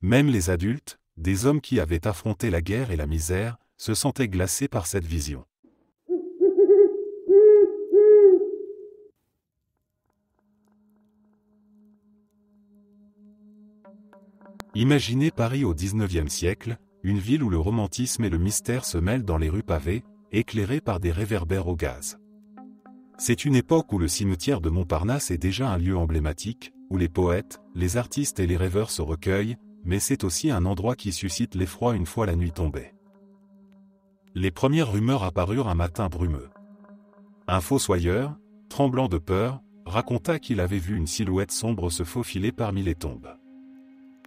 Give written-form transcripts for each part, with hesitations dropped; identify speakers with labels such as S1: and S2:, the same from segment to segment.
S1: Même les adultes, des hommes qui avaient affronté la guerre et la misère, se sentaient glacés par cette vision. Imaginez Paris au XIXe siècle, une ville où le romantisme et le mystère se mêlent dans les rues pavées, éclairées par des réverbères au gaz. C'est une époque où le cimetière de Montparnasse est déjà un lieu emblématique, où les poètes, les artistes et les rêveurs se recueillent, mais c'est aussi un endroit qui suscite l'effroi une fois la nuit tombée. Les premières rumeurs apparurent un matin brumeux. Un fossoyeur, tremblant de peur, raconta qu'il avait vu une silhouette sombre se faufiler parmi les tombes.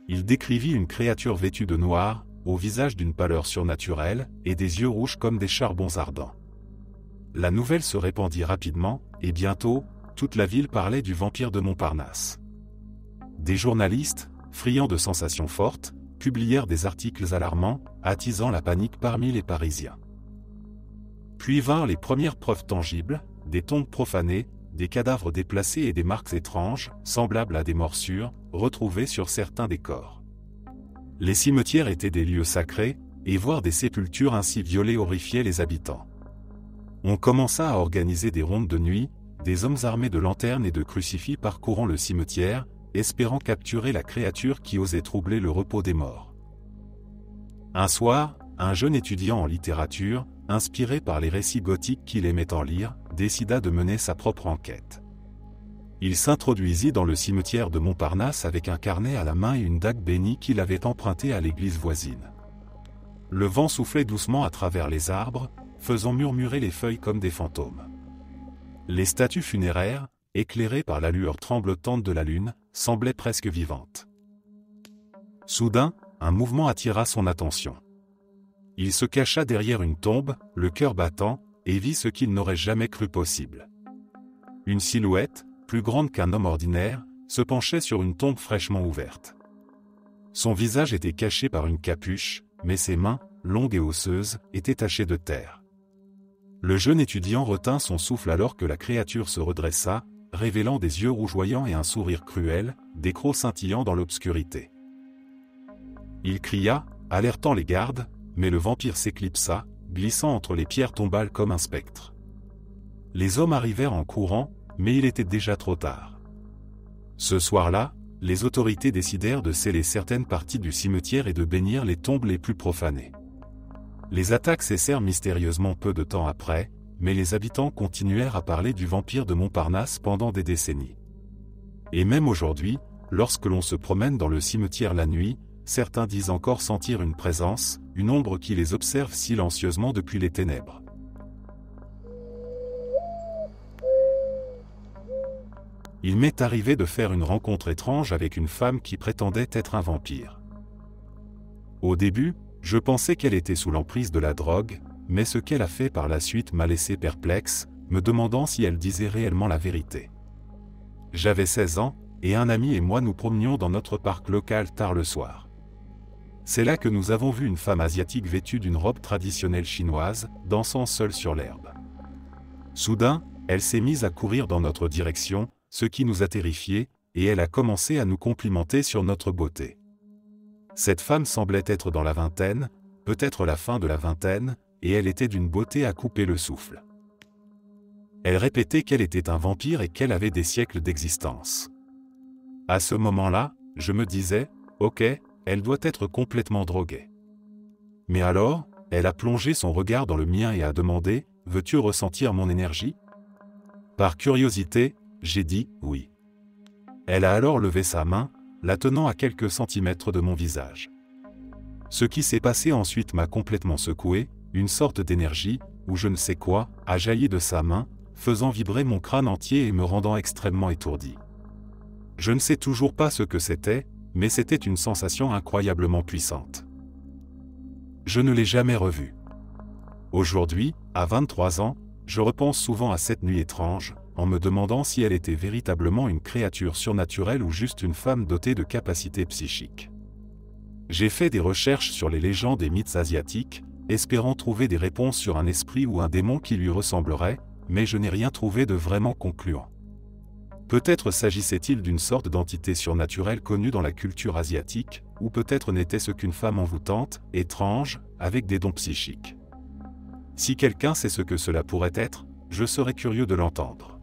S1: Il décrivit une créature vêtue de noir, au visage d'une pâleur surnaturelle, et des yeux rouges comme des charbons ardents. La nouvelle se répandit rapidement, et bientôt, toute la ville parlait du vampire de Montparnasse. Des journalistes, friands de sensations fortes, publièrent des articles alarmants, attisant la panique parmi les Parisiens. Puis vinrent les premières preuves tangibles, des tombes profanées, des cadavres déplacés et des marques étranges, semblables à des morsures, retrouvées sur certains des corps. Les cimetières étaient des lieux sacrés, et voir des sépultures ainsi violées horrifiait les habitants. On commença à organiser des rondes de nuit, des hommes armés de lanternes et de crucifix parcourant le cimetière, espérant capturer la créature qui osait troubler le repos des morts. Un soir, un jeune étudiant en littérature, inspiré par les récits gothiques qu'il aimait tant lire, décida de mener sa propre enquête. Il s'introduisit dans le cimetière de Montparnasse avec un carnet à la main et une dague bénie qu'il avait empruntée à l'église voisine. Le vent soufflait doucement à travers les arbres, faisant murmurer les feuilles comme des fantômes. Les statues funéraires, éclairées par la lueur tremblotante de la lune, semblaient presque vivantes. Soudain, un mouvement attira son attention. Il se cacha derrière une tombe, le cœur battant, et vit ce qu'il n'aurait jamais cru possible. Une silhouette, plus grande qu'un homme ordinaire, se penchait sur une tombe fraîchement ouverte. Son visage était caché par une capuche, mais ses mains, longues et osseuses, étaient tachées de terre. Le jeune étudiant retint son souffle alors que la créature se redressa, révélant des yeux rougeoyants et un sourire cruel, des crocs scintillant dans l'obscurité. Il cria, alertant les gardes, mais le vampire s'éclipsa, glissant entre les pierres tombales comme un spectre. Les hommes arrivèrent en courant, mais il était déjà trop tard. Ce soir-là, les autorités décidèrent de sceller certaines parties du cimetière et de bénir les tombes les plus profanées. Les attaques cessèrent mystérieusement peu de temps après, mais les habitants continuèrent à parler du vampire de Montparnasse pendant des décennies. Et même aujourd'hui, lorsque l'on se promène dans le cimetière la nuit, certains disent encore sentir une présence, une ombre qui les observe silencieusement depuis les ténèbres. Il m'est arrivé de faire une rencontre étrange avec une femme qui prétendait être un vampire. Au début, je pensais qu'elle était sous l'emprise de la drogue, mais ce qu'elle a fait par la suite m'a laissé perplexe, me demandant si elle disait réellement la vérité. J'avais 16 ans, et un ami et moi nous promenions dans notre parc local tard le soir. C'est là que nous avons vu une femme asiatique vêtue d'une robe traditionnelle chinoise, dansant seule sur l'herbe. Soudain, elle s'est mise à courir dans notre direction, ce qui nous a terrifiés, et elle a commencé à nous complimenter sur notre beauté. Cette femme semblait être dans la vingtaine, peut-être la fin de la vingtaine, et elle était d'une beauté à couper le souffle. Elle répétait qu'elle était un vampire et qu'elle avait des siècles d'existence. À ce moment-là, je me disais, ok, elle doit être complètement droguée. Mais alors, elle a plongé son regard dans le mien et a demandé, « Veux-tu ressentir mon énergie ?» Par curiosité, j'ai dit « oui ». Elle a alors levé sa main, la tenant à quelques centimètres de mon visage. Ce qui s'est passé ensuite m'a complètement secoué, une sorte d'énergie, ou je ne sais quoi, a jailli de sa main, faisant vibrer mon crâne entier et me rendant extrêmement étourdi. Je ne sais toujours pas ce que c'était, mais c'était une sensation incroyablement puissante. Je ne l'ai jamais revue. Aujourd'hui, à 23 ans, je repense souvent à cette nuit étrange, en me demandant si elle était véritablement une créature surnaturelle ou juste une femme dotée de capacités psychiques. J'ai fait des recherches sur les légendes et mythes asiatiques, espérant trouver des réponses sur un esprit ou un démon qui lui ressemblerait, mais je n'ai rien trouvé de vraiment concluant. Peut-être s'agissait-il d'une sorte d'entité surnaturelle connue dans la culture asiatique, ou peut-être n'était-ce qu'une femme envoûtante, étrange, avec des dons psychiques. Si quelqu'un sait ce que cela pourrait être, je serais curieux de l'entendre.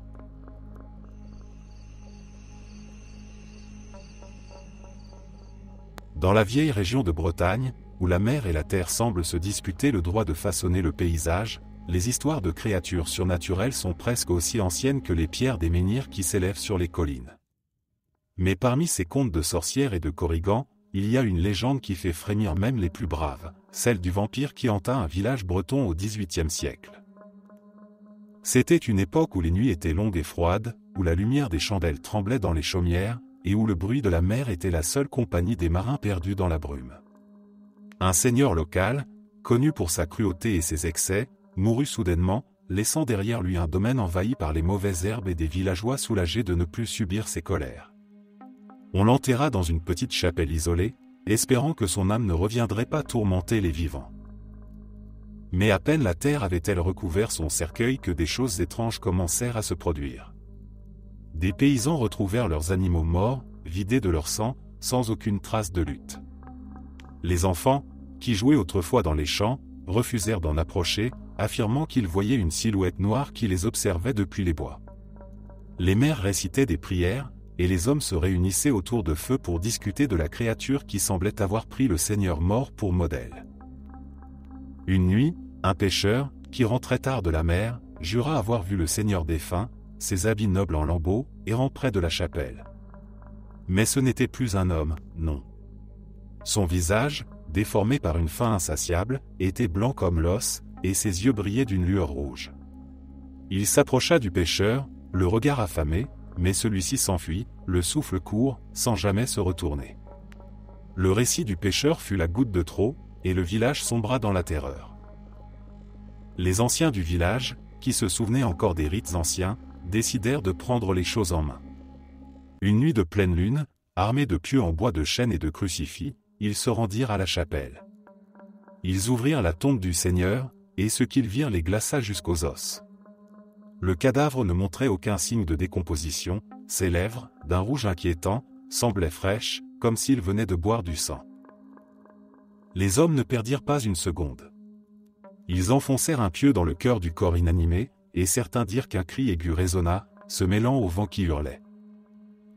S1: Dans la vieille région de Bretagne, où la mer et la terre semblent se disputer le droit de façonner le paysage, les histoires de créatures surnaturelles sont presque aussi anciennes que les pierres des menhirs qui s'élèvent sur les collines. Mais parmi ces contes de sorcières et de korrigans, il y a une légende qui fait frémir même les plus braves, celle du vampire qui hanta un village breton au XVIIIe siècle. C'était une époque où les nuits étaient longues et froides, où la lumière des chandelles tremblait dans les chaumières, et où le bruit de la mer était la seule compagnie des marins perdus dans la brume. Un seigneur local, connu pour sa cruauté et ses excès, mourut soudainement, laissant derrière lui un domaine envahi par les mauvaises herbes et des villageois soulagés de ne plus subir ses colères. On l'enterra dans une petite chapelle isolée, espérant que son âme ne reviendrait pas tourmenter les vivants. Mais à peine la terre avait-elle recouvert son cercueil que des choses étranges commencèrent à se produire. Des paysans retrouvèrent leurs animaux morts, vidés de leur sang, sans aucune trace de lutte. Les enfants, qui jouaient autrefois dans les champs, refusèrent d'en approcher, affirmant qu'ils voyaient une silhouette noire qui les observait depuis les bois. Les mères récitaient des prières, et les hommes se réunissaient autour de feu pour discuter de la créature qui semblait avoir pris le seigneur mort pour modèle. Une nuit, un pêcheur, qui rentrait tard de la mer, jura avoir vu le seigneur défunt, ses habits nobles en lambeaux, errant près de la chapelle. Mais ce n'était plus un homme, non. Son visage, déformé par une faim insatiable, était blanc comme l'os, et ses yeux brillaient d'une lueur rouge. Il s'approcha du pêcheur, le regard affamé, mais celui-ci s'enfuit, le souffle court, sans jamais se retourner. Le récit du pêcheur fut la goutte de trop, et le village sombra dans la terreur. Les anciens du village, qui se souvenaient encore des rites anciens, décidèrent de prendre les choses en main. Une nuit de pleine lune, armés de pieux en bois de chêne et de crucifix, ils se rendirent à la chapelle. Ils ouvrirent la tombe du Seigneur, et ce qu'ils virent les glaça jusqu'aux os. Le cadavre ne montrait aucun signe de décomposition, ses lèvres, d'un rouge inquiétant, semblaient fraîches, comme s'il venait de boire du sang. Les hommes ne perdirent pas une seconde. Ils enfoncèrent un pieu dans le cœur du corps inanimé, et certains dirent qu'un cri aigu résonna, se mêlant au vent qui hurlait.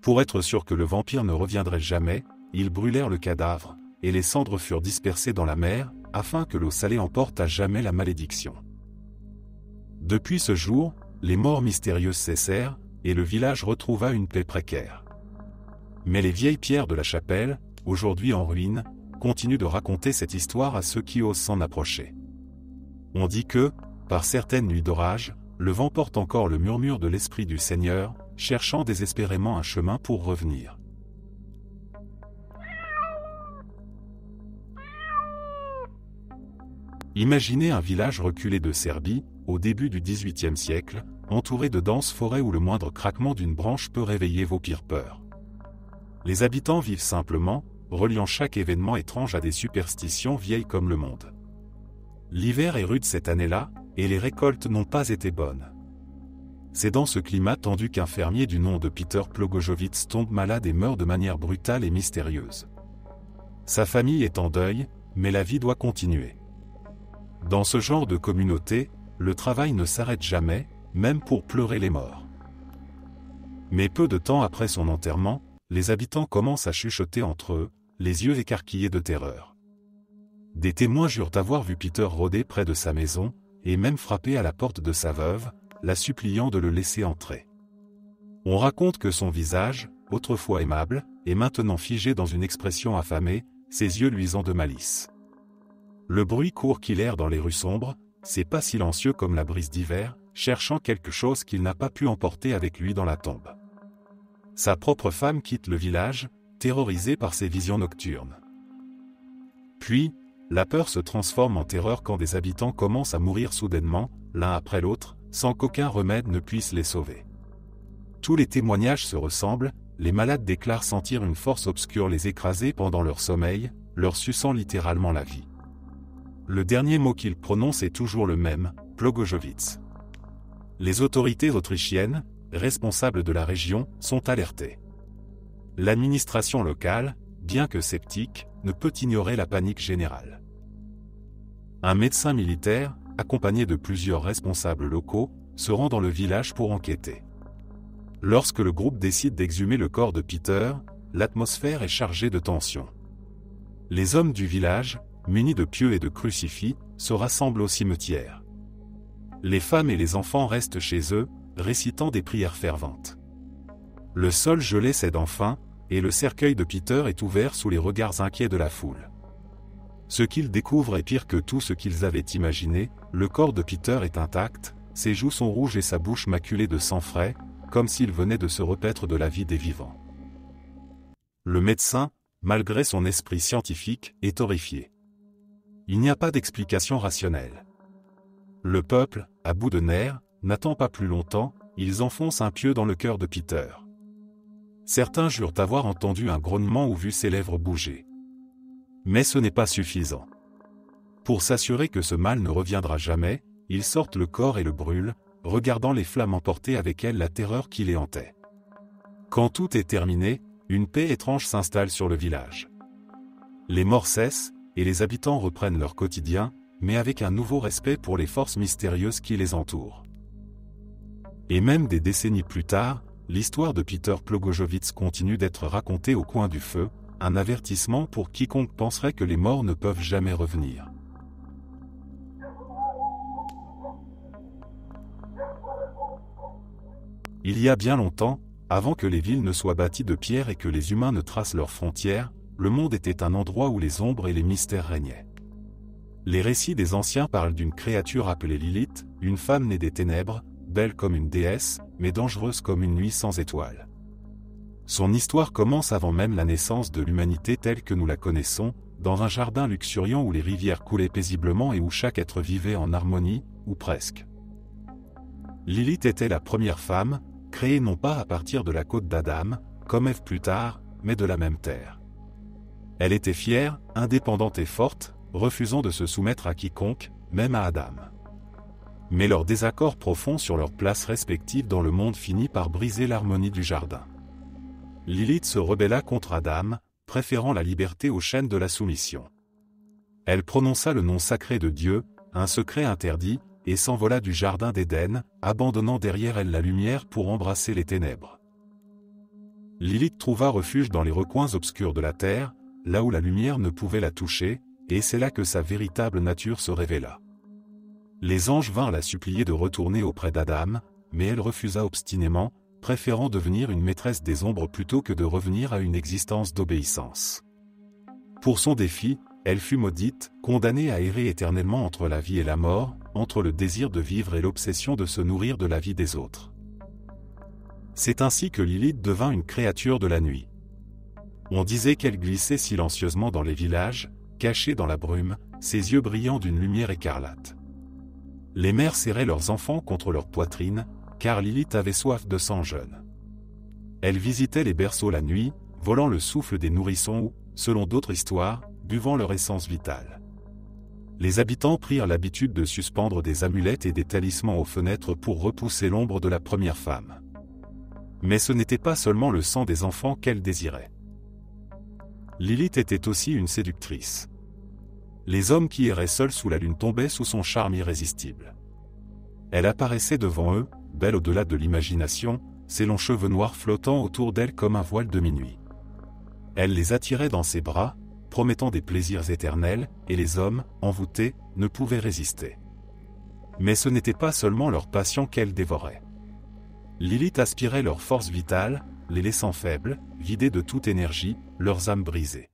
S1: Pour être sûr que le vampire ne reviendrait jamais, ils brûlèrent le cadavre, et les cendres furent dispersées dans la mer, afin que l'eau salée emporte à jamais la malédiction. Depuis ce jour, les morts mystérieuses cessèrent, et le village retrouva une paix précaire. Mais les vieilles pierres de la chapelle, aujourd'hui en ruine, continuent de raconter cette histoire à ceux qui osent s'en approcher. On dit que, par certaines nuits d'orage, le vent porte encore le murmure de l'esprit du Seigneur, cherchant désespérément un chemin pour revenir. Imaginez un village reculé de Serbie, au début du XVIIIe siècle, entouré de denses forêts où le moindre craquement d'une branche peut réveiller vos pires peurs. Les habitants vivent simplement, reliant chaque événement étrange à des superstitions vieilles comme le monde. L'hiver est rude cette année-là, et les récoltes n'ont pas été bonnes. C'est dans ce climat tendu qu'un fermier du nom de Peter Plogojowicz tombe malade et meurt de manière brutale et mystérieuse. Sa famille est en deuil, mais la vie doit continuer. Dans ce genre de communauté, le travail ne s'arrête jamais, même pour pleurer les morts. Mais peu de temps après son enterrement, les habitants commencent à chuchoter entre eux, les yeux écarquillés de terreur. Des témoins jurent avoir vu Peter rôder près de sa maison, et même frapper à la porte de sa veuve, la suppliant de le laisser entrer. On raconte que son visage, autrefois aimable, est maintenant figé dans une expression affamée, ses yeux luisants de malice. Le bruit court qu'il erre dans les rues sombres, c'est pas silencieux comme la brise d'hiver, cherchant quelque chose qu'il n'a pas pu emporter avec lui dans la tombe. Sa propre femme quitte le village, terrorisée par ses visions nocturnes. Puis, la peur se transforme en terreur quand des habitants commencent à mourir soudainement, l'un après l'autre, sans qu'aucun remède ne puisse les sauver. Tous les témoignages se ressemblent, les malades déclarent sentir une force obscure les écraser pendant leur sommeil, leur suçant littéralement la vie. Le dernier mot qu'ils prononcent est toujours le même, Plogojowicz. Les autorités autrichiennes, responsables de la région, sont alertés. L'administration locale, bien que sceptique, ne peut ignorer la panique générale. Un médecin militaire, accompagné de plusieurs responsables locaux, se rend dans le village pour enquêter. Lorsque le groupe décide d'exhumer le corps de Peter, l'atmosphère est chargée de tension. Les hommes du village, munis de pieux et de crucifix, se rassemblent au cimetière. Les femmes et les enfants restent chez eux, récitant des prières ferventes. Le sol gelé cède enfin, et le cercueil de Peter est ouvert sous les regards inquiets de la foule. Ce qu'ils découvrent est pire que tout ce qu'ils avaient imaginé, le corps de Peter est intact, ses joues sont rouges et sa bouche maculée de sang frais, comme s'il venait de se repaître de la vie des vivants. Le médecin, malgré son esprit scientifique, est horrifié. Il n'y a pas d'explication rationnelle. Le peuple, à bout de nerfs, n'attend pas plus longtemps, ils enfoncent un pieu dans le cœur de Peter. Certains jurent avoir entendu un grognement ou vu ses lèvres bouger. Mais ce n'est pas suffisant. Pour s'assurer que ce mal ne reviendra jamais, ils sortent le corps et le brûlent, regardant les flammes emporter avec elles la terreur qui les hantait. Quand tout est terminé, une paix étrange s'installe sur le village. Les morts cessent, et les habitants reprennent leur quotidien, mais avec un nouveau respect pour les forces mystérieuses qui les entourent. Et même des décennies plus tard, l'histoire de Peter Plogojowicz continue d'être racontée au coin du feu, un avertissement pour quiconque penserait que les morts ne peuvent jamais revenir. Il y a bien longtemps, avant que les villes ne soient bâties de pierre et que les humains ne tracent leurs frontières, le monde était un endroit où les ombres et les mystères régnaient. Les récits des anciens parlent d'une créature appelée Lilith, une femme née des ténèbres, belle comme une déesse, mais dangereuse comme une nuit sans étoiles. Son histoire commence avant même la naissance de l'humanité telle que nous la connaissons, dans un jardin luxuriant où les rivières coulaient paisiblement et où chaque être vivait en harmonie, ou presque. Lilith était la première femme, créée non pas à partir de la côte d'Adam, comme Ève plus tard, mais de la même terre. Elle était fière, indépendante et forte, refusant de se soumettre à quiconque, même à Adam. Mais leur désaccord profond sur leurs places respectives dans le monde finit par briser l'harmonie du jardin. Lilith se rebella contre Adam, préférant la liberté aux chaînes de la soumission. Elle prononça le nom sacré de Dieu, un secret interdit, et s'envola du jardin d'Éden, abandonnant derrière elle la lumière pour embrasser les ténèbres. Lilith trouva refuge dans les recoins obscurs de la terre, là où la lumière ne pouvait la toucher, et c'est là que sa véritable nature se révéla. Les anges vinrent la supplier de retourner auprès d'Adam, mais elle refusa obstinément, préférant devenir une maîtresse des ombres plutôt que de revenir à une existence d'obéissance. Pour son défi, elle fut maudite, condamnée à errer éternellement entre la vie et la mort, entre le désir de vivre et l'obsession de se nourrir de la vie des autres. C'est ainsi que Lilith devint une créature de la nuit. On disait qu'elle glissait silencieusement dans les villages, cachée dans la brume, ses yeux brillant d'une lumière écarlate. Les mères serraient leurs enfants contre leur poitrine, car Lilith avait soif de sang jeune. Elle visitait les berceaux la nuit, volant le souffle des nourrissons ou, selon d'autres histoires, buvant leur essence vitale. Les habitants prirent l'habitude de suspendre des amulettes et des talismans aux fenêtres pour repousser l'ombre de la première femme. Mais ce n'était pas seulement le sang des enfants qu'elle désirait. Lilith était aussi une séductrice. Les hommes qui erraient seuls sous la lune tombaient sous son charme irrésistible. Elle apparaissait devant eux, belle au-delà de l'imagination, ses longs cheveux noirs flottant autour d'elle comme un voile de minuit. Elle les attirait dans ses bras, promettant des plaisirs éternels, et les hommes, envoûtés, ne pouvaient résister. Mais ce n'était pas seulement leur passion qu'elle dévorait. Lilith aspirait leur force vitale, les laissant faibles, vidés de toute énergie, leurs âmes brisées.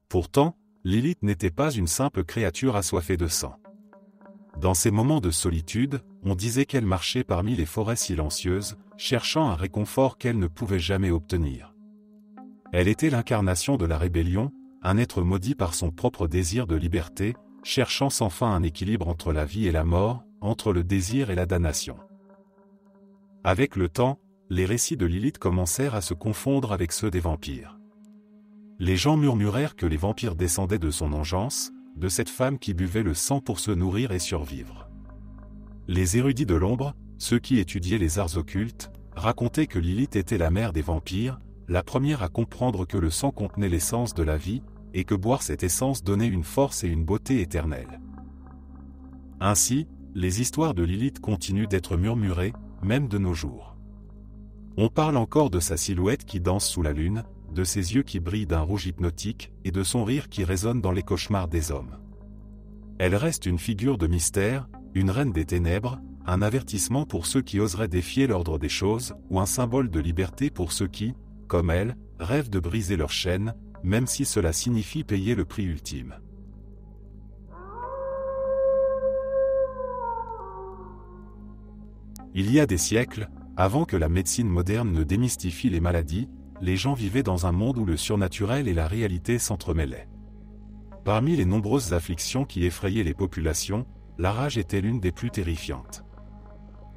S1: Pourtant, Lilith n'était pas une simple créature assoiffée de sang. Dans ces moments de solitude, on disait qu'elle marchait parmi les forêts silencieuses, cherchant un réconfort qu'elle ne pouvait jamais obtenir. Elle était l'incarnation de la rébellion, un être maudit par son propre désir de liberté, cherchant sans fin un équilibre entre la vie et la mort, entre le désir et la damnation. Avec le temps, les récits de Lilith commencèrent à se confondre avec ceux des vampires. Les gens murmurèrent que les vampires descendaient de son engeance, de cette femme qui buvait le sang pour se nourrir et survivre. Les érudits de l'ombre, ceux qui étudiaient les arts occultes, racontaient que Lilith était la mère des vampires, la première à comprendre que le sang contenait l'essence de la vie, et que boire cette essence donnait une force et une beauté éternelles. Ainsi, les histoires de Lilith continuent d'être murmurées, même de nos jours. On parle encore de sa silhouette qui danse sous la lune, de ses yeux qui brillent d'un rouge hypnotique, et de son rire qui résonne dans les cauchemars des hommes. Elle reste une figure de mystère, une reine des ténèbres, un avertissement pour ceux qui oseraient défier l'ordre des choses, ou un symbole de liberté pour ceux qui, comme elle, rêvent de briser leurs chaînes, même si cela signifie payer le prix ultime. Il y a des siècles, avant que la médecine moderne ne démystifie les maladies, les gens vivaient dans un monde où le surnaturel et la réalité s'entremêlaient. Parmi les nombreuses afflictions qui effrayaient les populations, la rage était l'une des plus terrifiantes.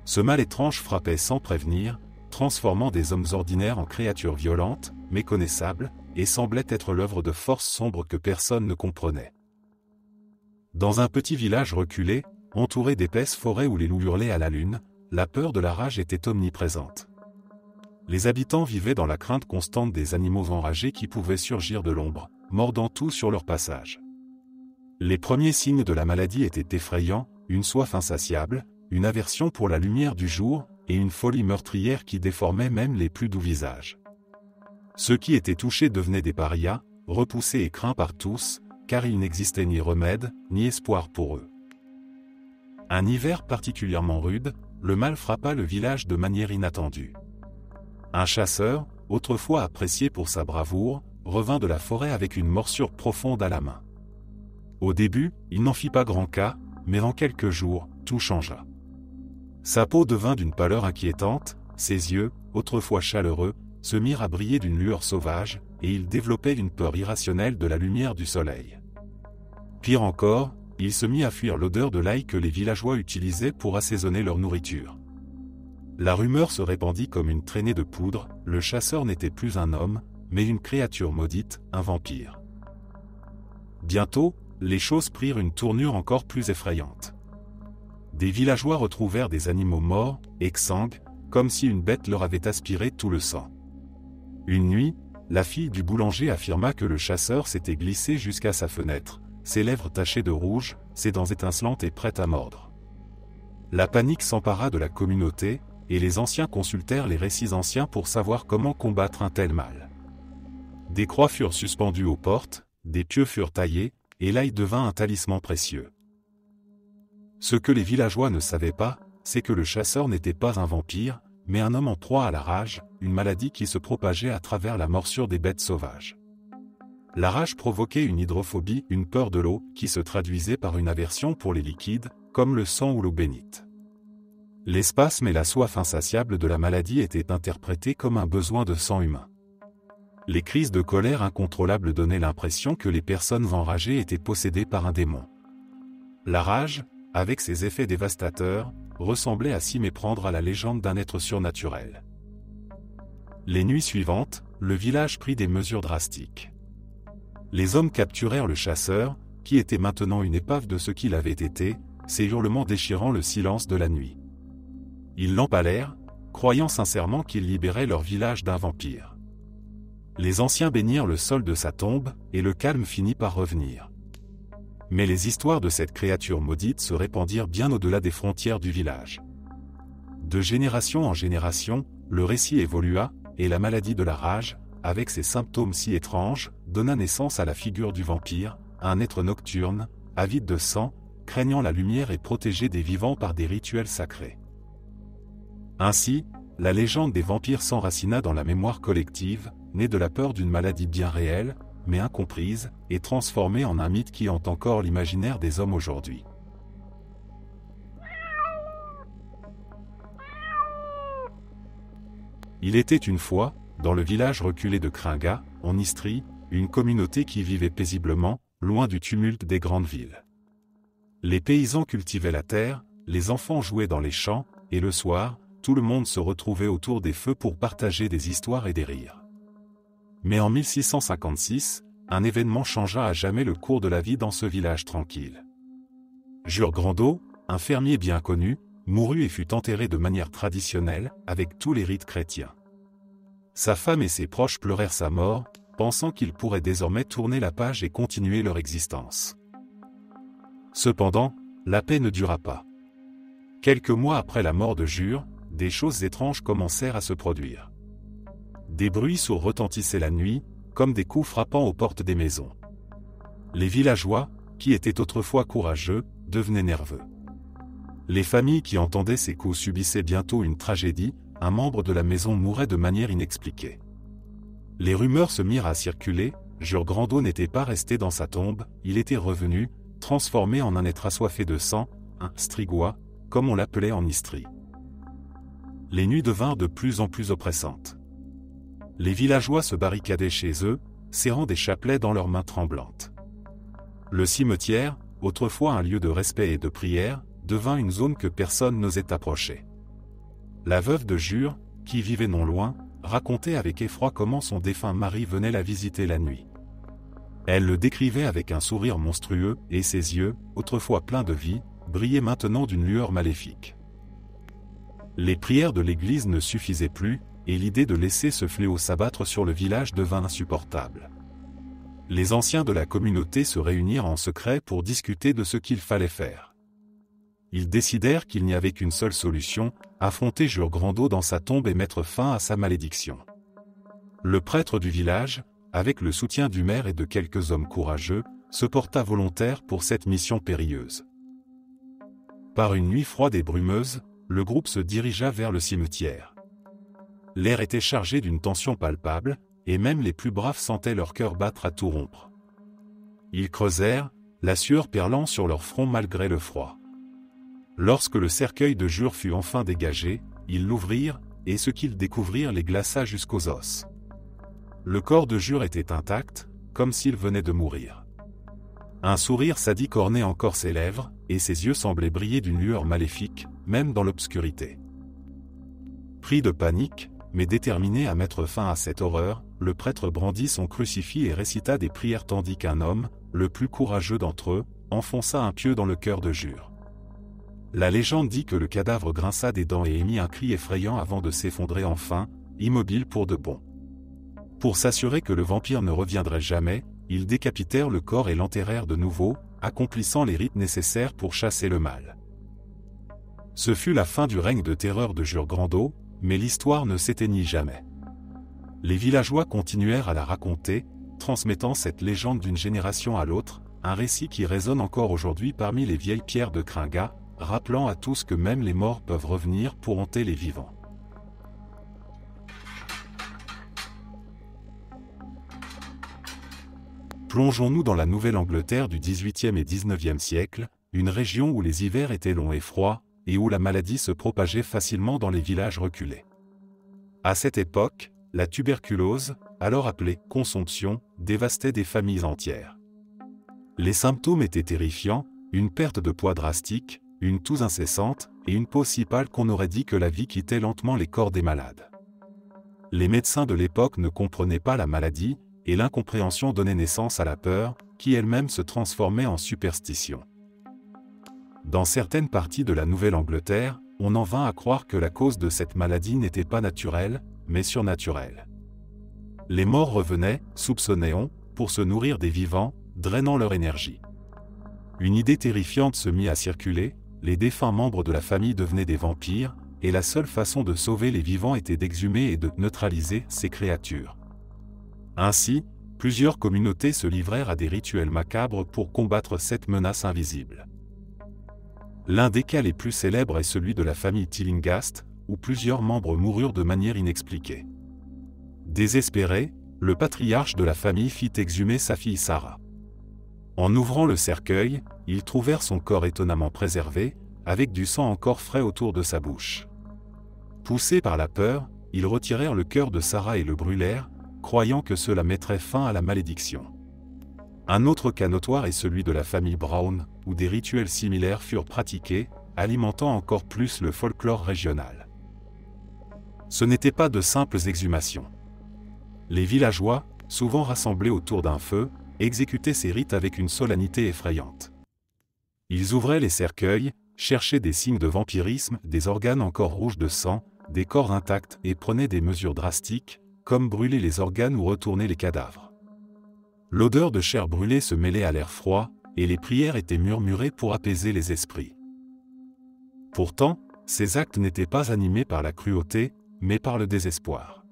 S1: Ce mal étrange frappait sans prévenir, transformant des hommes ordinaires en créatures violentes, méconnaissables, et semblait être l'œuvre de forces sombres que personne ne comprenait. Dans un petit village reculé, entouré d'épaisses forêts où les loups hurlaient à la lune, la peur de la rage était omniprésente. Les habitants vivaient dans la crainte constante des animaux enragés qui pouvaient surgir de l'ombre, mordant tout sur leur passage. Les premiers signes de la maladie étaient effrayants, une soif insatiable, une aversion pour la lumière du jour, et une folie meurtrière qui déformait même les plus doux visages. Ceux qui étaient touchés devenaient des parias, repoussés et craints par tous, car il n'existait ni remède, ni espoir pour eux. Un hiver particulièrement rude, le mal frappa le village de manière inattendue. Un chasseur, autrefois apprécié pour sa bravoure, revint de la forêt avec une morsure profonde à la main. Au début, il n'en fit pas grand cas, mais en quelques jours, tout changea. Sa peau devint d'une pâleur inquiétante, ses yeux, autrefois chaleureux, se mirent à briller d'une lueur sauvage, et il développait une peur irrationnelle de la lumière du soleil. Pire encore, il se mit à fuir l'odeur de l'ail que les villageois utilisaient pour assaisonner leur nourriture. La rumeur se répandit comme une traînée de poudre, le chasseur n'était plus un homme, mais une créature maudite, un vampire. Bientôt, les choses prirent une tournure encore plus effrayante. Des villageois retrouvèrent des animaux morts, exsangues, comme si une bête leur avait aspiré tout le sang. Une nuit, la fille du boulanger affirma que le chasseur s'était glissé jusqu'à sa fenêtre, ses lèvres tachées de rouge, ses dents étincelantes et prêtes à mordre. La panique s'empara de la communauté, et les anciens consultèrent les récits anciens pour savoir comment combattre un tel mal. Des croix furent suspendues aux portes, des pieux furent taillés, et l'ail devint un talisman précieux. Ce que les villageois ne savaient pas, c'est que le chasseur n'était pas un vampire, mais un homme en proie à la rage, une maladie qui se propageait à travers la morsure des bêtes sauvages. La rage provoquait une hydrophobie, une peur de l'eau, qui se traduisait par une aversion pour les liquides, comme le sang ou l'eau bénite. Les spasmes et la soif insatiable de la maladie étaient interprétés comme un besoin de sang humain. Les crises de colère incontrôlables donnaient l'impression que les personnes enragées étaient possédées par un démon. La rage, avec ses effets dévastateurs, ressemblait à s'y méprendre à la légende d'un être surnaturel. Les nuits suivantes, le village prit des mesures drastiques. Les hommes capturèrent le chasseur, qui était maintenant une épave de ce qu'il avait été, ses hurlements déchirant le silence de la nuit. Ils l'empalèrent, croyant sincèrement qu'il libérait leur village d'un vampire. Les anciens bénirent le sol de sa tombe, et le calme finit par revenir. Mais les histoires de cette créature maudite se répandirent bien au-delà des frontières du village. De génération en génération, le récit évolua, et la maladie de la rage, avec ses symptômes si étranges, donna naissance à la figure du vampire, un être nocturne, avide de sang, craignant la lumière et protégé des vivants par des rituels sacrés. Ainsi, la légende des vampires s'enracina dans la mémoire collective, née de la peur d'une maladie bien réelle, mais incomprise, et transformée en un mythe qui hante encore l'imaginaire des hommes aujourd'hui. Il était une fois, dans le village reculé de Kringa, en Istrie, une communauté qui vivait paisiblement, loin du tumulte des grandes villes. Les paysans cultivaient la terre, les enfants jouaient dans les champs, et le soir, tout le monde se retrouvait autour des feux pour partager des histoires et des rires. Mais en 1656, un événement changea à jamais le cours de la vie dans ce village tranquille. Jure Grandot, un fermier bien connu, mourut et fut enterré de manière traditionnelle, avec tous les rites chrétiens. Sa femme et ses proches pleurèrent sa mort, pensant qu'ils pourraient désormais tourner la page et continuer leur existence. Cependant, la paix ne dura pas. Quelques mois après la mort de Jure, des choses étranges commencèrent à se produire. Des bruits sourds retentissaient la nuit, comme des coups frappant aux portes des maisons. Les villageois, qui étaient autrefois courageux, devenaient nerveux. Les familles qui entendaient ces coups subissaient bientôt une tragédie, un membre de la maison mourait de manière inexpliquée. Les rumeurs se mirent à circuler, Jure Grando n'était pas resté dans sa tombe, il était revenu, transformé en un être assoiffé de sang, un strigois, comme on l'appelait en Istrie. Les nuits devinrent de plus en plus oppressantes. Les villageois se barricadaient chez eux, serrant des chapelets dans leurs mains tremblantes. Le cimetière, autrefois un lieu de respect et de prière, devint une zone que personne n'osait approcher. La veuve de Jure, qui vivait non loin, racontait avec effroi comment son défunt mari venait la visiter la nuit. Elle le décrivait avec un sourire monstrueux, et ses yeux, autrefois pleins de vie, brillaient maintenant d'une lueur maléfique. Les prières de l'église ne suffisaient plus, et l'idée de laisser ce fléau s'abattre sur le village devint insupportable. Les anciens de la communauté se réunirent en secret pour discuter de ce qu'il fallait faire. Ils décidèrent qu'il n'y avait qu'une seule solution, affronter Jure Grando dans sa tombe et mettre fin à sa malédiction. Le prêtre du village, avec le soutien du maire et de quelques hommes courageux, se porta volontaire pour cette mission périlleuse. Par une nuit froide et brumeuse, le groupe se dirigea vers le cimetière. L'air était chargé d'une tension palpable, et même les plus braves sentaient leur cœur battre à tout rompre. Ils creusèrent, la sueur perlant sur leur front malgré le froid. Lorsque le cercueil de Jure fut enfin dégagé, ils l'ouvrirent, et ce qu'ils découvrirent les glaça jusqu'aux os. Le corps de Jure était intact, comme s'il venait de mourir. Un sourire sadique ornait encore ses lèvres, et ses yeux semblaient briller d'une lueur maléfique, même dans l'obscurité. Pris de panique, mais déterminé à mettre fin à cette horreur, le prêtre brandit son crucifix et récita des prières tandis qu'un homme, le plus courageux d'entre eux, enfonça un pieu dans le cœur de Jure. La légende dit que le cadavre grinça des dents et émit un cri effrayant avant de s'effondrer enfin, immobile pour de bon. Pour s'assurer que le vampire ne reviendrait jamais, ils décapitèrent le corps et l'enterrèrent de nouveau, accomplissant les rites nécessaires pour chasser le mal. Ce fut la fin du règne de terreur de Jure Grando, mais l'histoire ne s'éteignit jamais. Les villageois continuèrent à la raconter, transmettant cette légende d'une génération à l'autre, un récit qui résonne encore aujourd'hui parmi les vieilles pierres de Kringa, rappelant à tous que même les morts peuvent revenir pour hanter les vivants. Plongeons-nous dans la Nouvelle-Angleterre du XVIIIe et XIXe siècle, une région où les hivers étaient longs et froids, et où la maladie se propageait facilement dans les villages reculés. À cette époque, la tuberculose, alors appelée consomption, dévastait des familles entières. Les symptômes étaient terrifiants, une perte de poids drastique, une toux incessante, et une peau si pâle qu'on aurait dit que la vie quittait lentement les corps des malades. Les médecins de l'époque ne comprenaient pas la maladie, et l'incompréhension donnait naissance à la peur, qui elle-même se transformait en superstition. Dans certaines parties de la Nouvelle-Angleterre, on en vint à croire que la cause de cette maladie n'était pas naturelle, mais surnaturelle. Les morts revenaient, soupçonnait-on, pour se nourrir des vivants, drainant leur énergie. Une idée terrifiante se mit à circuler, les défunts membres de la famille devenaient des vampires, et la seule façon de sauver les vivants était d'exhumer et de neutraliser ces créatures. Ainsi, plusieurs communautés se livrèrent à des rituels macabres pour combattre cette menace invisible. L'un des cas les plus célèbres est celui de la famille Tillinghast, où plusieurs membres moururent de manière inexpliquée. Désespéré, le patriarche de la famille fit exhumer sa fille Sarah. En ouvrant le cercueil, ils trouvèrent son corps étonnamment préservé, avec du sang encore frais autour de sa bouche. Poussés par la peur, ils retirèrent le cœur de Sarah et le brûlèrent, croyant que cela mettrait fin à la malédiction. Un autre cas notoire est celui de la famille Brown, où des rituels similaires furent pratiqués, alimentant encore plus le folklore régional. Ce n'étaient pas de simples exhumations. Les villageois, souvent rassemblés autour d'un feu, exécutaient ces rites avec une solennité effrayante. Ils ouvraient les cercueils, cherchaient des signes de vampirisme, des organes encore rouges de sang, des corps intacts et prenaient des mesures drastiques, comme brûler les organes ou retourner les cadavres. L'odeur de chair brûlée se mêlait à l'air froid, et les prières étaient murmurées pour apaiser les esprits. Pourtant, ces actes n'étaient pas animés par la cruauté, mais par le désespoir.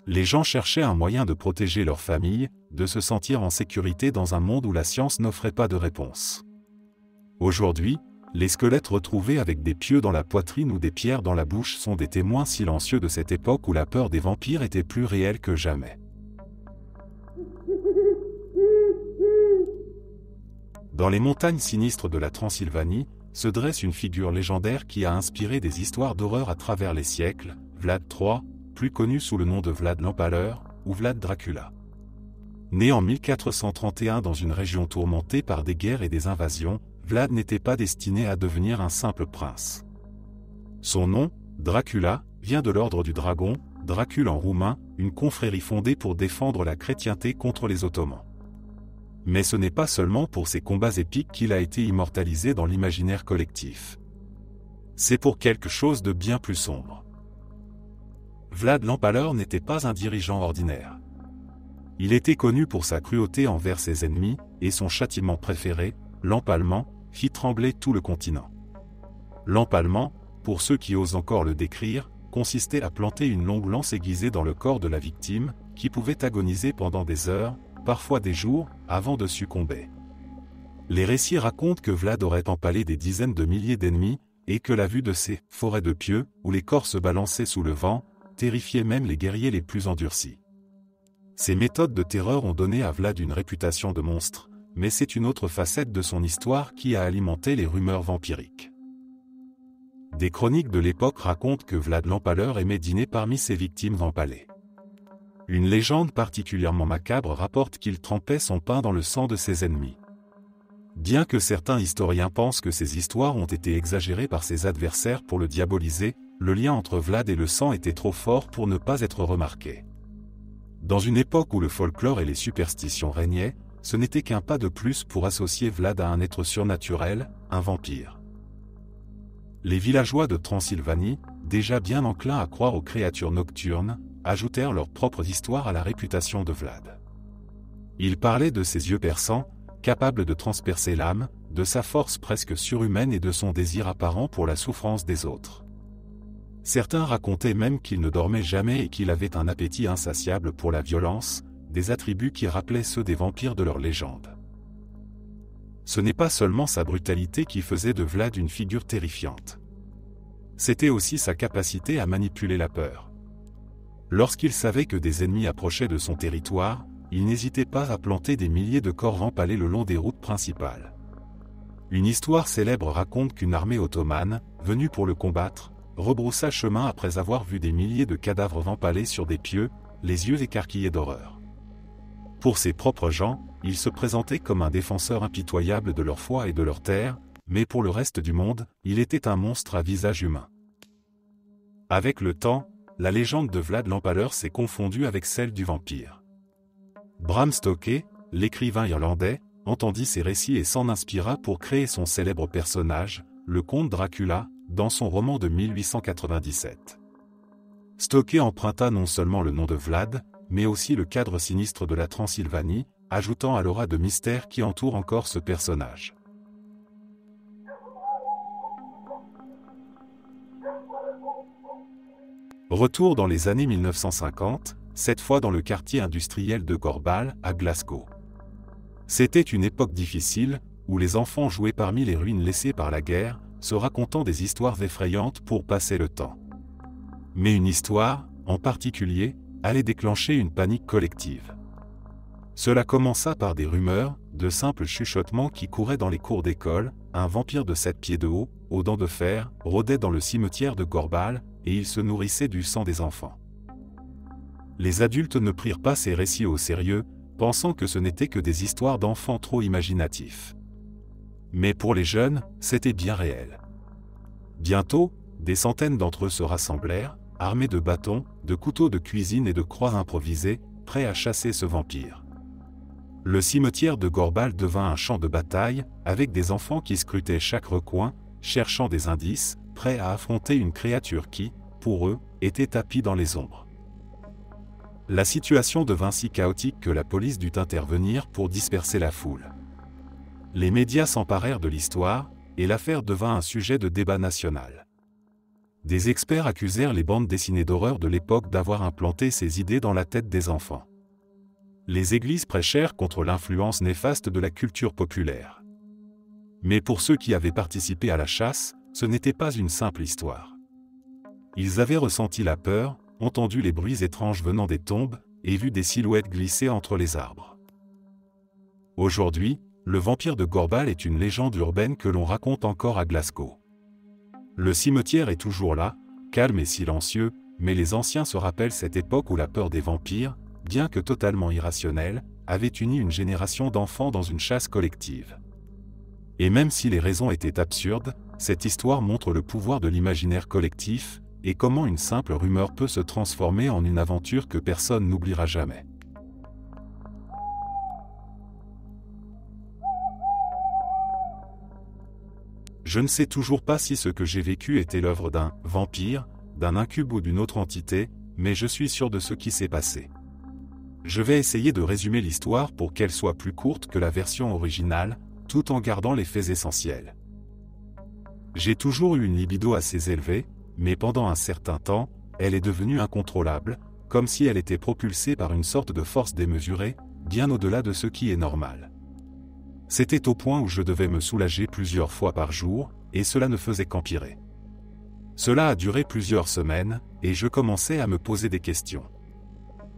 S1: Les gens cherchaient un moyen de protéger leur famille, de se sentir en sécurité dans un monde où la science n'offrait pas de réponse. Aujourd'hui, les squelettes retrouvés avec des pieux dans la poitrine ou des pierres dans la bouche sont des témoins silencieux de cette époque où la peur des vampires était plus réelle que jamais. Dans les montagnes sinistres de la Transylvanie, se dresse une figure légendaire qui a inspiré des histoires d'horreur à travers les siècles, Vlad III, plus connu sous le nom de Vlad l'Empaleur, ou Vlad Dracula. Né en 1431 dans une région tourmentée par des guerres et des invasions, Vlad n'était pas destiné à devenir un simple prince. Son nom, Dracula, vient de l'ordre du dragon, Dracul en roumain, une confrérie fondée pour défendre la chrétienté contre les Ottomans. Mais ce n'est pas seulement pour ses combats épiques qu'il a été immortalisé dans l'imaginaire collectif. C'est pour quelque chose de bien plus sombre. Vlad l'Empaleur n'était pas un dirigeant ordinaire. Il était connu pour sa cruauté envers ses ennemis, et son châtiment préféré, l'empalement, fit trembler tout le continent. L'empalement, pour ceux qui osent encore le décrire, consistait à planter une longue lance aiguisée dans le corps de la victime, qui pouvait agoniser pendant des heures, parfois des jours, avant de succomber. Les récits racontent que Vlad aurait empalé des dizaines de milliers d'ennemis, et que la vue de ces « forêts de pieux » où les corps se balançaient sous le vent, terrifiait même les guerriers les plus endurcis. Ces méthodes de terreur ont donné à Vlad une réputation de monstre, mais c'est une autre facette de son histoire qui a alimenté les rumeurs vampiriques. Des chroniques de l'époque racontent que Vlad l'Empaleur aimait dîner parmi ses victimes empalées. Une légende particulièrement macabre rapporte qu'il trempait son pain dans le sang de ses ennemis. Bien que certains historiens pensent que ces histoires ont été exagérées par ses adversaires pour le diaboliser, le lien entre Vlad et le sang était trop fort pour ne pas être remarqué. Dans une époque où le folklore et les superstitions régnaient, ce n'était qu'un pas de plus pour associer Vlad à un être surnaturel, un vampire. Les villageois de Transylvanie, déjà bien enclins à croire aux créatures nocturnes, ajoutèrent leurs propres histoires à la réputation de Vlad. Ils parlaient de ses yeux perçants, capables de transpercer l'âme, de sa force presque surhumaine et de son désir apparent pour la souffrance des autres. Certains racontaient même qu'il ne dormait jamais et qu'il avait un appétit insatiable pour la violence, des attributs qui rappelaient ceux des vampires de leur légende. Ce n'est pas seulement sa brutalité qui faisait de Vlad une figure terrifiante. C'était aussi sa capacité à manipuler la peur. Lorsqu'il savait que des ennemis approchaient de son territoire, il n'hésitait pas à planter des milliers de corps empalés le long des routes principales. Une histoire célèbre raconte qu'une armée ottomane, venue pour le combattre, rebroussa chemin après avoir vu des milliers de cadavres empalés sur des pieux, les yeux écarquillés d'horreur. Pour ses propres gens, il se présentait comme un défenseur impitoyable de leur foi et de leur terre, mais pour le reste du monde, il était un monstre à visage humain. Avec le temps, la légende de Vlad l'Empaleur s'est confondue avec celle du vampire. Bram Stoker, l'écrivain irlandais, entendit ces récits et s'en inspira pour créer son célèbre personnage, le comte Dracula, dans son roman de 1897. Stoker emprunta non seulement le nom de Vlad, mais aussi le cadre sinistre de la Transylvanie, ajoutant à l'aura de mystère qui entoure encore ce personnage. Retour dans les années 1950, cette fois dans le quartier industriel de Gorbal, à Glasgow. C'était une époque difficile, où les enfants jouaient parmi les ruines laissées par la guerre, se racontant des histoires effrayantes pour passer le temps. Mais une histoire, en particulier, allait déclencher une panique collective. Cela commença par des rumeurs, de simples chuchotements qui couraient dans les cours d'école. Un vampire de 7 pieds de haut, aux dents de fer, rôdait dans le cimetière de Gorbal, et il se nourrissait du sang des enfants. Les adultes ne prirent pas ces récits au sérieux, pensant que ce n'étaient que des histoires d'enfants trop imaginatifs. Mais pour les jeunes, c'était bien réel. Bientôt, des centaines d'entre eux se rassemblèrent, armés de bâtons, de couteaux de cuisine et de croix improvisées, prêts à chasser ce vampire. Le cimetière de Gorbal devint un champ de bataille, avec des enfants qui scrutaient chaque recoin, cherchant des indices, prêts à affronter une créature qui, pour eux, était tapie dans les ombres. La situation devint si chaotique que la police dut intervenir pour disperser la foule. Les médias s'emparèrent de l'histoire, et l'affaire devint un sujet de débat national. Des experts accusèrent les bandes dessinées d'horreur de l'époque d'avoir implanté ces idées dans la tête des enfants. Les églises prêchèrent contre l'influence néfaste de la culture populaire. Mais pour ceux qui avaient participé à la chasse, ce n'était pas une simple histoire. Ils avaient ressenti la peur, entendu les bruits étranges venant des tombes, et vu des silhouettes glisser entre les arbres. Aujourd'hui, le vampire de Gorbal est une légende urbaine que l'on raconte encore à Glasgow. Le cimetière est toujours là, calme et silencieux, mais les anciens se rappellent cette époque où la peur des vampires, bien que totalement irrationnelle, avait uni une génération d'enfants dans une chasse collective. Et même si les raisons étaient absurdes, cette histoire montre le pouvoir de l'imaginaire collectif, et comment une simple rumeur peut se transformer en une aventure que personne n'oubliera jamais. Je ne sais toujours pas si ce que j'ai vécu était l'œuvre d'un vampire, d'un incube ou d'une autre entité, mais je suis sûr de ce qui s'est passé. Je vais essayer de résumer l'histoire pour qu'elle soit plus courte que la version originale, tout en gardant les faits essentiels. J'ai toujours eu une libido assez élevée, mais pendant un certain temps, elle est devenue incontrôlable, comme si elle était propulsée par une sorte de force démesurée, bien au-delà de ce qui est normal. C'était au point où je devais me soulager plusieurs fois par jour, et cela ne faisait qu'empirer. Cela a duré plusieurs semaines, et je commençais à me poser des questions.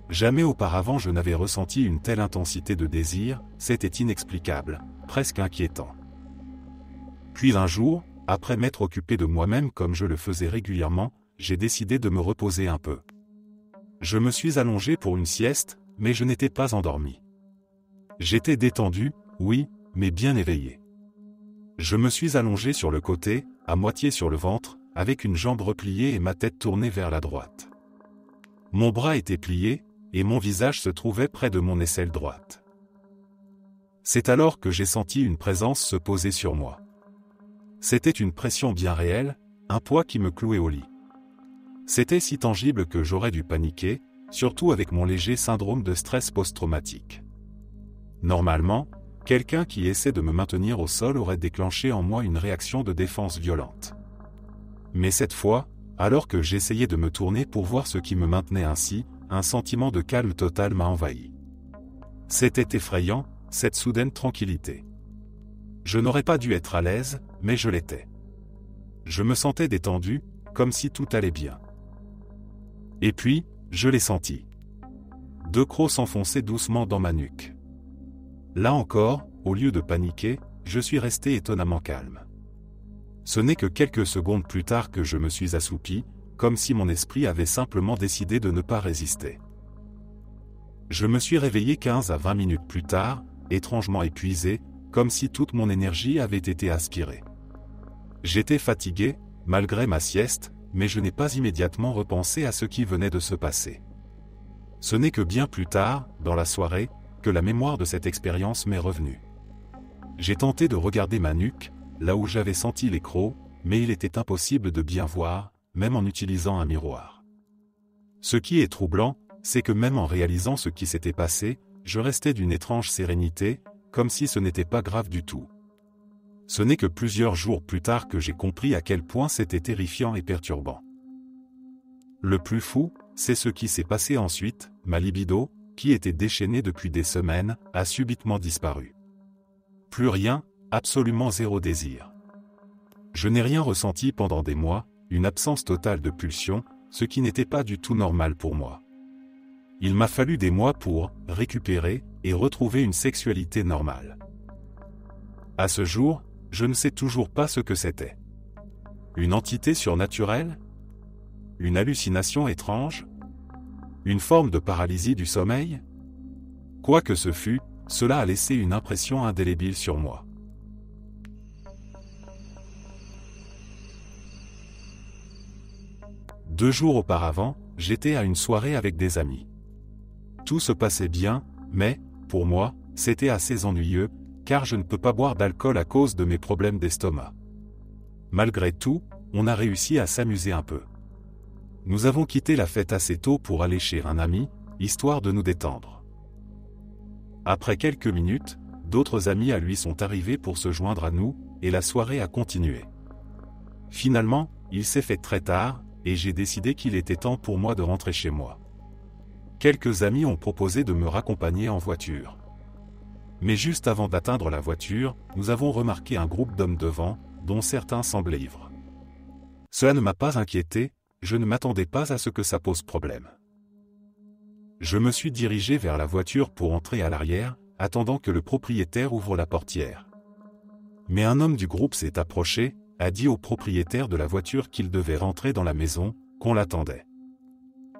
S1: Jamais auparavant je n'avais ressenti une telle intensité de désir, c'était inexplicable, presque inquiétant. Puis un jour, après m'être occupé de moi-même comme je le faisais régulièrement, j'ai décidé de me reposer un peu. Je me suis allongé pour une sieste, mais je n'étais pas endormi. J'étais détendu, oui, mais bien éveillé. Je me suis allongé sur le côté, à moitié sur le ventre, avec une jambe repliée et ma tête tournée vers la droite. Mon bras était plié, et mon visage se trouvait près de mon aisselle droite. C'est alors que j'ai senti une présence se poser sur moi. C'était une pression bien réelle, un poids qui me clouait au lit. C'était si tangible que j'aurais dû paniquer, surtout avec mon léger syndrome de stress post-traumatique. Normalement, quelqu'un qui essaie de me maintenir au sol aurait déclenché en moi une réaction de défense violente. Mais cette fois, alors que j'essayais de me tourner pour voir ce qui me maintenait ainsi, un sentiment de calme total m'a envahi. C'était effrayant, cette soudaine tranquillité. Je n'aurais pas dû être à l'aise, mais je l'étais. Je me sentais détendu, comme si tout allait bien. Et puis, je l'ai senti. 2 crocs s'enfonçaient doucement dans ma nuque. Là encore, au lieu de paniquer, je suis resté étonnamment calme. Ce n'est que quelques secondes plus tard que je me suis assoupi, comme si mon esprit avait simplement décidé de ne pas résister. Je me suis réveillé 15 à 20 minutes plus tard, étrangement épuisé, comme si toute mon énergie avait été aspirée. J'étais fatigué, malgré ma sieste, mais je n'ai pas immédiatement repensé à ce qui venait de se passer. Ce n'est que bien plus tard, dans la soirée, que la mémoire de cette expérience m'est revenue. J'ai tenté de regarder ma nuque, là où j'avais senti les crocs, mais il était impossible de bien voir, même en utilisant un miroir. Ce qui est troublant, c'est que même en réalisant ce qui s'était passé, je restais d'une étrange sérénité, comme si ce n'était pas grave du tout. Ce n'est que plusieurs jours plus tard que j'ai compris à quel point c'était terrifiant et perturbant. Le plus fou, c'est ce qui s'est passé ensuite, ma libido, qui était déchaînée depuis des semaines, a subitement disparu. Plus rien, absolument zéro désir. Je n'ai rien ressenti pendant des mois, une absence totale de pulsion, ce qui n'était pas du tout normal pour moi. Il m'a fallu des mois pour récupérer et retrouver une sexualité normale. À ce jour, je ne sais toujours pas ce que c'était. Une entité surnaturelle? Une hallucination étrange? Une forme de paralysie du sommeil? Quoi que ce fût, cela a laissé une impression indélébile sur moi. Deux jours auparavant, j'étais à une soirée avec des amis. Tout se passait bien, mais, pour moi, c'était assez ennuyeux, car je ne peux pas boire d'alcool à cause de mes problèmes d'estomac. Malgré tout, on a réussi à s'amuser un peu. Nous avons quitté la fête assez tôt pour aller chez un ami, histoire de nous détendre. Après quelques minutes, d'autres amis à lui sont arrivés pour se joindre à nous, et la soirée a continué. Finalement, il s'est fait très tard, et j'ai décidé qu'il était temps pour moi de rentrer chez moi. Quelques amis ont proposé de me raccompagner en voiture. Mais juste avant d'atteindre la voiture, nous avons remarqué un groupe d'hommes devant, dont certains semblaient ivres. Cela ne m'a pas inquiété, je ne m'attendais pas à ce que ça pose problème. Je me suis dirigé vers la voiture pour entrer à l'arrière, attendant que le propriétaire ouvre la portière. Mais un homme du groupe s'est approché, a dit au propriétaire de la voiture qu'il devait rentrer dans la maison, qu'on l'attendait.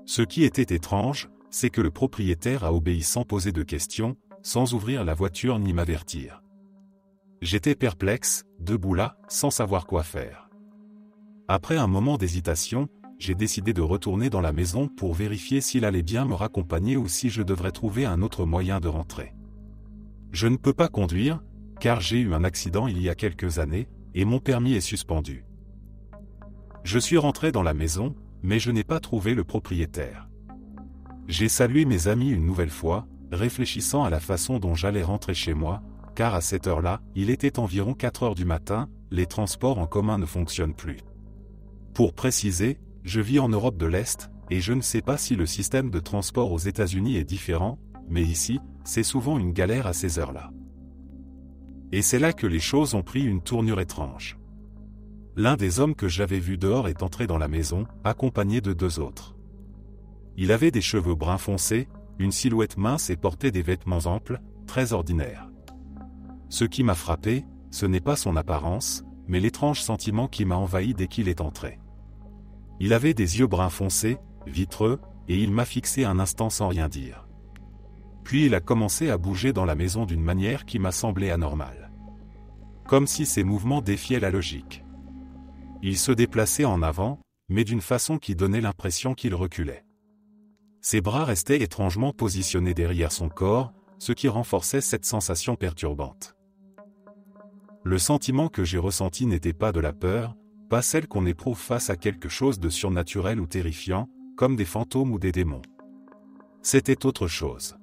S1: Ce qui était étrange, c'est que le propriétaire a obéi sans poser de questions, sans ouvrir la voiture ni m'avertir. J'étais perplexe, debout là, sans savoir quoi faire. Après un moment d'hésitation, j'ai décidé de retourner dans la maison pour vérifier s'il allait bien me raccompagner ou si je devrais trouver un autre moyen de rentrer. Je ne peux pas conduire, car j'ai eu un accident il y a quelques années, et mon permis est suspendu. Je suis rentré dans la maison, mais je n'ai pas trouvé le propriétaire. J'ai salué mes amis une nouvelle fois, réfléchissant à la façon dont j'allais rentrer chez moi, car à cette heure-là, il était environ 4 heures du matin, les transports en commun ne fonctionnent plus. Pour préciser, je vis en Europe de l'Est, et je ne sais pas si le système de transport aux États-Unis est différent, mais ici, c'est souvent une galère à ces heures-là. Et c'est là que les choses ont pris une tournure étrange. L'un des hommes que j'avais vu dehors est entré dans la maison, accompagné de 2 autres. Il avait des cheveux bruns foncés, une silhouette mince et portait des vêtements amples, très ordinaires. Ce qui m'a frappé, ce n'est pas son apparence, mais l'étrange sentiment qui m'a envahi dès qu'il est entré. Il avait des yeux bruns foncés, vitreux, et il m'a fixé un instant sans rien dire. Puis il a commencé à bouger dans la maison d'une manière qui m'a semblé anormale. Comme si ses mouvements défiaient la logique. Il se déplaçait en avant, mais d'une façon qui donnait l'impression qu'il reculait. Ses bras restaient étrangement positionnés derrière son corps, ce qui renforçait cette sensation perturbante. Le sentiment que j'ai ressenti n'était pas de la peur, pas celle qu'on éprouve face à quelque chose de surnaturel ou terrifiant, comme des fantômes ou des démons. C'était autre chose.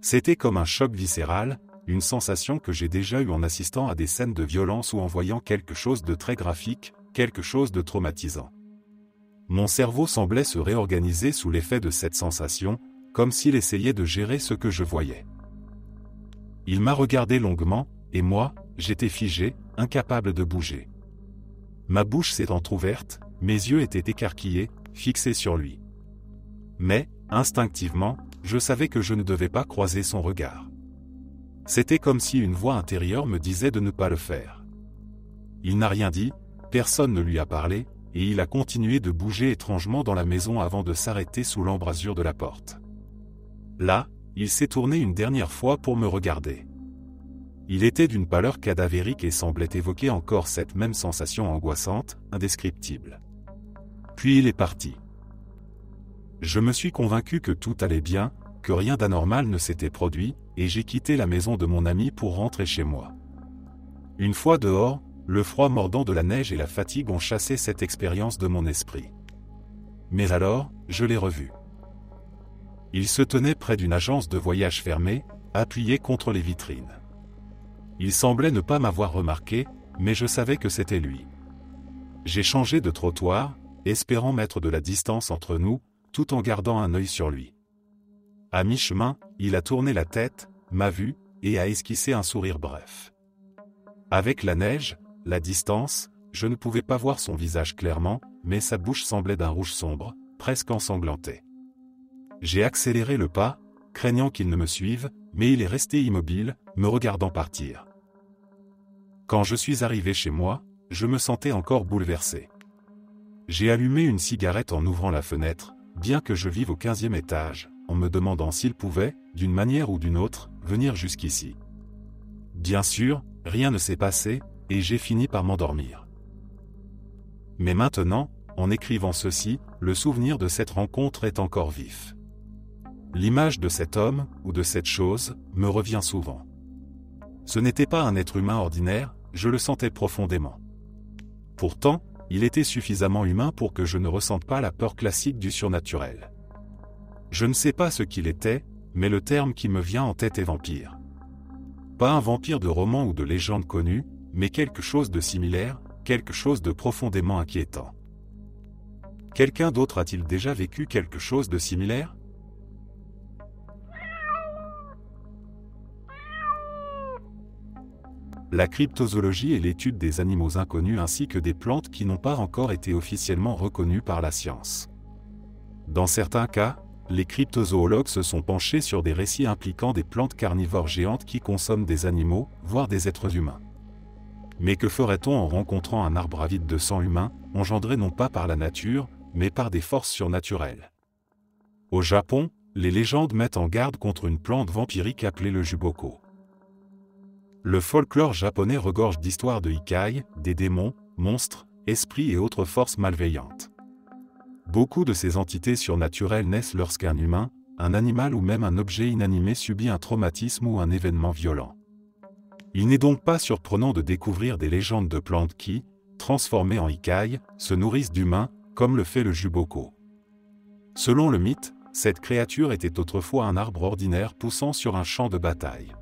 S1: C'était comme un choc viscéral, une sensation que j'ai déjà eue en assistant à des scènes de violence ou en voyant quelque chose de très graphique, quelque chose de traumatisant. Mon cerveau semblait se réorganiser sous l'effet de cette sensation, comme s'il essayait de gérer ce que je voyais. Il m'a regardé longuement, et moi, j'étais figé, incapable de bouger. Ma bouche s'est entr'ouverte, mes yeux étaient écarquillés, fixés sur lui. Mais, instinctivement, je savais que je ne devais pas croiser son regard. C'était comme si une voix intérieure me disait de ne pas le faire. Il n'a rien dit, personne ne lui a parlé, et il a continué de bouger étrangement dans la maison avant de s'arrêter sous l'embrasure de la porte. Là, il s'est tourné une dernière fois pour me regarder. Il était d'une pâleur cadavérique et semblait évoquer encore cette même sensation angoissante, indescriptible. Puis il est parti. Je me suis convaincu que tout allait bien, que rien d'anormal ne s'était produit, et j'ai quitté la maison de mon ami pour rentrer chez moi. Une fois dehors, le froid mordant de la neige et la fatigue ont chassé cette expérience de mon esprit. Mais alors, je l'ai revu. Il se tenait près d'une agence de voyage fermée, appuyé contre les vitrines. Il semblait ne pas m'avoir remarqué, mais je savais que c'était lui. J'ai changé de trottoir, espérant mettre de la distance entre nous, tout en gardant un œil sur lui. À mi-chemin, il a tourné la tête, m'a vu, et a esquissé un sourire bref. Avec la neige, la distance, je ne pouvais pas voir son visage clairement, mais sa bouche semblait d'un rouge sombre, presque ensanglanté. J'ai accéléré le pas, craignant qu'il ne me suive, mais il est resté immobile, me regardant partir. Quand je suis arrivé chez moi, je me sentais encore bouleversé. J'ai allumé une cigarette en ouvrant la fenêtre, bien que je vive au 15e étage, en me demandant s'il pouvait, d'une manière ou d'une autre, venir jusqu'ici. Bien sûr, rien ne s'est passé, et j'ai fini par m'endormir. Mais maintenant, en écrivant ceci, le souvenir de cette rencontre est encore vif. L'image de cet homme, ou de cette chose, me revient souvent. Ce n'était pas un être humain ordinaire, je le sentais profondément. Pourtant, il était suffisamment humain pour que je ne ressente pas la peur classique du surnaturel. Je ne sais pas ce qu'il était, mais le terme qui me vient en tête est vampire. Pas un vampire de roman ou de légende connue, mais quelque chose de similaire, quelque chose de profondément inquiétant. Quelqu'un d'autre a-t-il déjà vécu quelque chose de similaire ? La cryptozoologie est l'étude des animaux inconnus ainsi que des plantes qui n'ont pas encore été officiellement reconnues par la science. Dans certains cas, les cryptozoologues se sont penchés sur des récits impliquant des plantes carnivores géantes qui consomment des animaux, voire des êtres humains. Mais que ferait-on en rencontrant un arbre avide de sang humain, engendré non pas par la nature, mais par des forces surnaturelles ? Au Japon, les légendes mettent en garde contre une plante vampirique appelée le juboko. Le folklore japonais regorge d'histoires de ikai, des démons, monstres, esprits et autres forces malveillantes. Beaucoup de ces entités surnaturelles naissent lorsqu'un humain, un animal ou même un objet inanimé subit un traumatisme ou un événement violent. Il n'est donc pas surprenant de découvrir des légendes de plantes qui, transformées en ikai, se nourrissent d'humains, comme le fait le juboko. Selon le mythe, cette créature était autrefois un arbre ordinaire poussant sur un champ de bataille.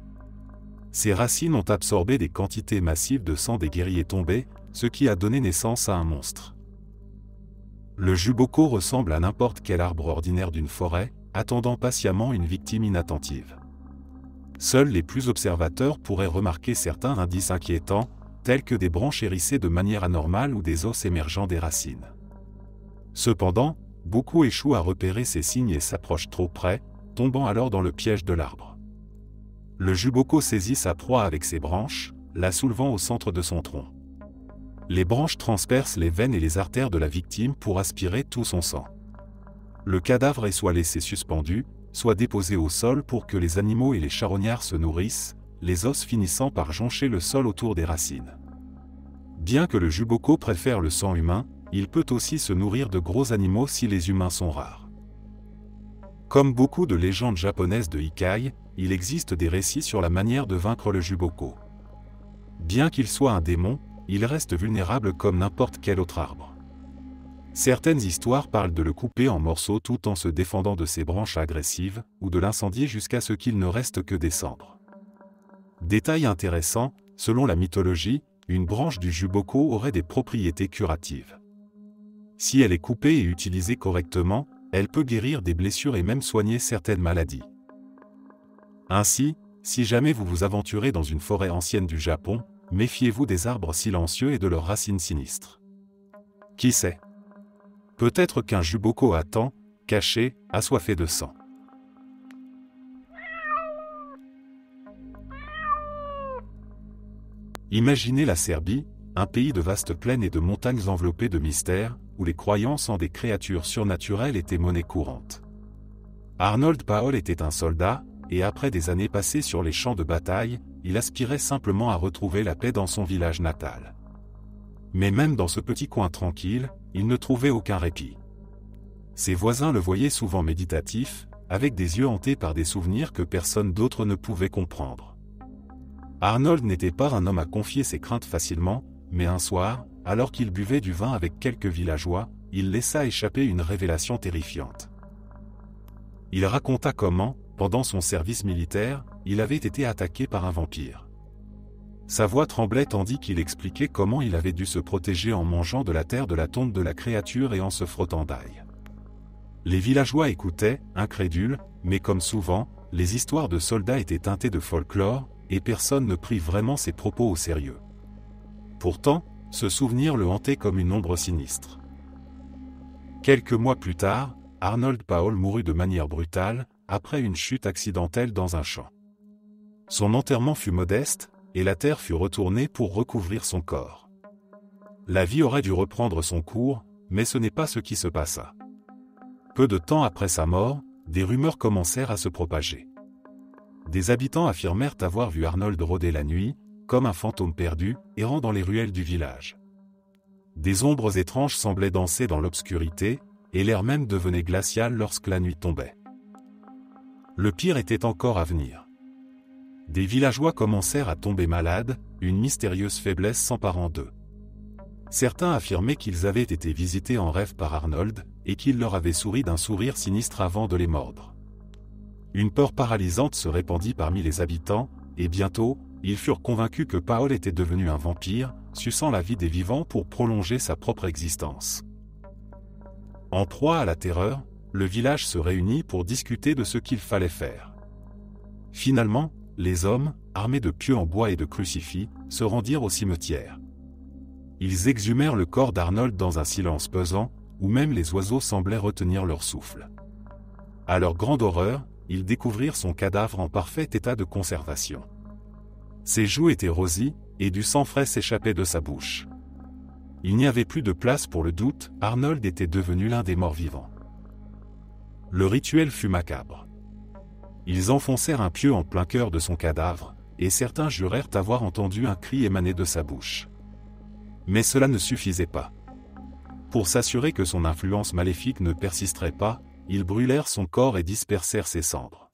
S1: Ses racines ont absorbé des quantités massives de sang des guerriers tombés, ce qui a donné naissance à un monstre. Le juboko ressemble à n'importe quel arbre ordinaire d'une forêt, attendant patiemment une victime inattentive. Seuls les plus observateurs pourraient remarquer certains indices inquiétants, tels que des branches hérissées de manière anormale ou des os émergeant des racines. Cependant, beaucoup échouent à repérer ces signes et s'approchent trop près, tombant alors dans le piège de l'arbre. Le juboko saisit sa proie avec ses branches, la soulevant au centre de son tronc. Les branches transpercent les veines et les artères de la victime pour aspirer tout son sang. Le cadavre est soit laissé suspendu, soit déposé au sol pour que les animaux et les charognards se nourrissent, les os finissant par joncher le sol autour des racines. Bien que le juboko préfère le sang humain, il peut aussi se nourrir de gros animaux si les humains sont rares. Comme beaucoup de légendes japonaises de ikai, il existe des récits sur la manière de vaincre le juboko. Bien qu'il soit un démon, il reste vulnérable comme n'importe quel autre arbre. Certaines histoires parlent de le couper en morceaux tout en se défendant de ses branches agressives, ou de l'incendier jusqu'à ce qu'il ne reste que des cendres. Détail intéressant, selon la mythologie, une branche du juboko aurait des propriétés curatives. Si elle est coupée et utilisée correctement, elle peut guérir des blessures et même soigner certaines maladies. Ainsi, si jamais vous vous aventurez dans une forêt ancienne du Japon, méfiez-vous des arbres silencieux et de leurs racines sinistres. Qui sait ? Peut-être qu'un juboko attend, caché, assoiffé de sang. Imaginez la Serbie, un pays de vastes plaines et de montagnes enveloppées de mystères, où les croyances en des créatures surnaturelles étaient monnaie courante. Arnold Paul était un soldat, et après des années passées sur les champs de bataille, il aspirait simplement à retrouver la paix dans son village natal. Mais même dans ce petit coin tranquille, il ne trouvait aucun répit. Ses voisins le voyaient souvent méditatif, avec des yeux hantés par des souvenirs que personne d'autre ne pouvait comprendre. Arnold n'était pas un homme à confier ses craintes facilement, mais un soir, alors qu'il buvait du vin avec quelques villageois, il laissa échapper une révélation terrifiante. Il raconta comment, pendant son service militaire, il avait été attaqué par un vampire. Sa voix tremblait tandis qu'il expliquait comment il avait dû se protéger en mangeant de la terre de la tombe de la créature et en se frottant d'ail. Les villageois écoutaient, incrédules, mais comme souvent, les histoires de soldats étaient teintées de folklore, et personne ne prit vraiment ses propos au sérieux. Pourtant, ce souvenir le hantait comme une ombre sinistre. Quelques mois plus tard, Arnold Paul mourut de manière brutale, après une chute accidentelle dans un champ. Son enterrement fut modeste, et la terre fut retournée pour recouvrir son corps. La vie aurait dû reprendre son cours, mais ce n'est pas ce qui se passa. Peu de temps après sa mort, des rumeurs commencèrent à se propager. Des habitants affirmèrent avoir vu Arnold rôder la nuit, comme un fantôme perdu, errant dans les ruelles du village. Des ombres étranges semblaient danser dans l'obscurité, et l'air même devenait glacial lorsque la nuit tombait. Le pire était encore à venir. Des villageois commencèrent à tomber malades, une mystérieuse faiblesse s'emparant d'eux. Certains affirmaient qu'ils avaient été visités en rêve par Arnold, et qu'il leur avait souri d'un sourire sinistre avant de les mordre. Une peur paralysante se répandit parmi les habitants, et bientôt, ils furent convaincus que Paul était devenu un vampire, suçant la vie des vivants pour prolonger sa propre existence. En proie à la terreur, le village se réunit pour discuter de ce qu'il fallait faire. Finalement, les hommes, armés de pieux en bois et de crucifix, se rendirent au cimetière. Ils exhumèrent le corps d'Arnold dans un silence pesant, où même les oiseaux semblaient retenir leur souffle. À leur grande horreur, ils découvrirent son cadavre en parfait état de conservation. Ses joues étaient rosies, et du sang frais s'échappait de sa bouche. Il n'y avait plus de place pour le doute, Arnold était devenu l'un des morts vivants. Le rituel fut macabre. Ils enfoncèrent un pieu en plein cœur de son cadavre, et certains jurèrent avoir entendu un cri émaner de sa bouche. Mais cela ne suffisait pas. Pour s'assurer que son influence maléfique ne persisterait pas, ils brûlèrent son corps et dispersèrent ses cendres.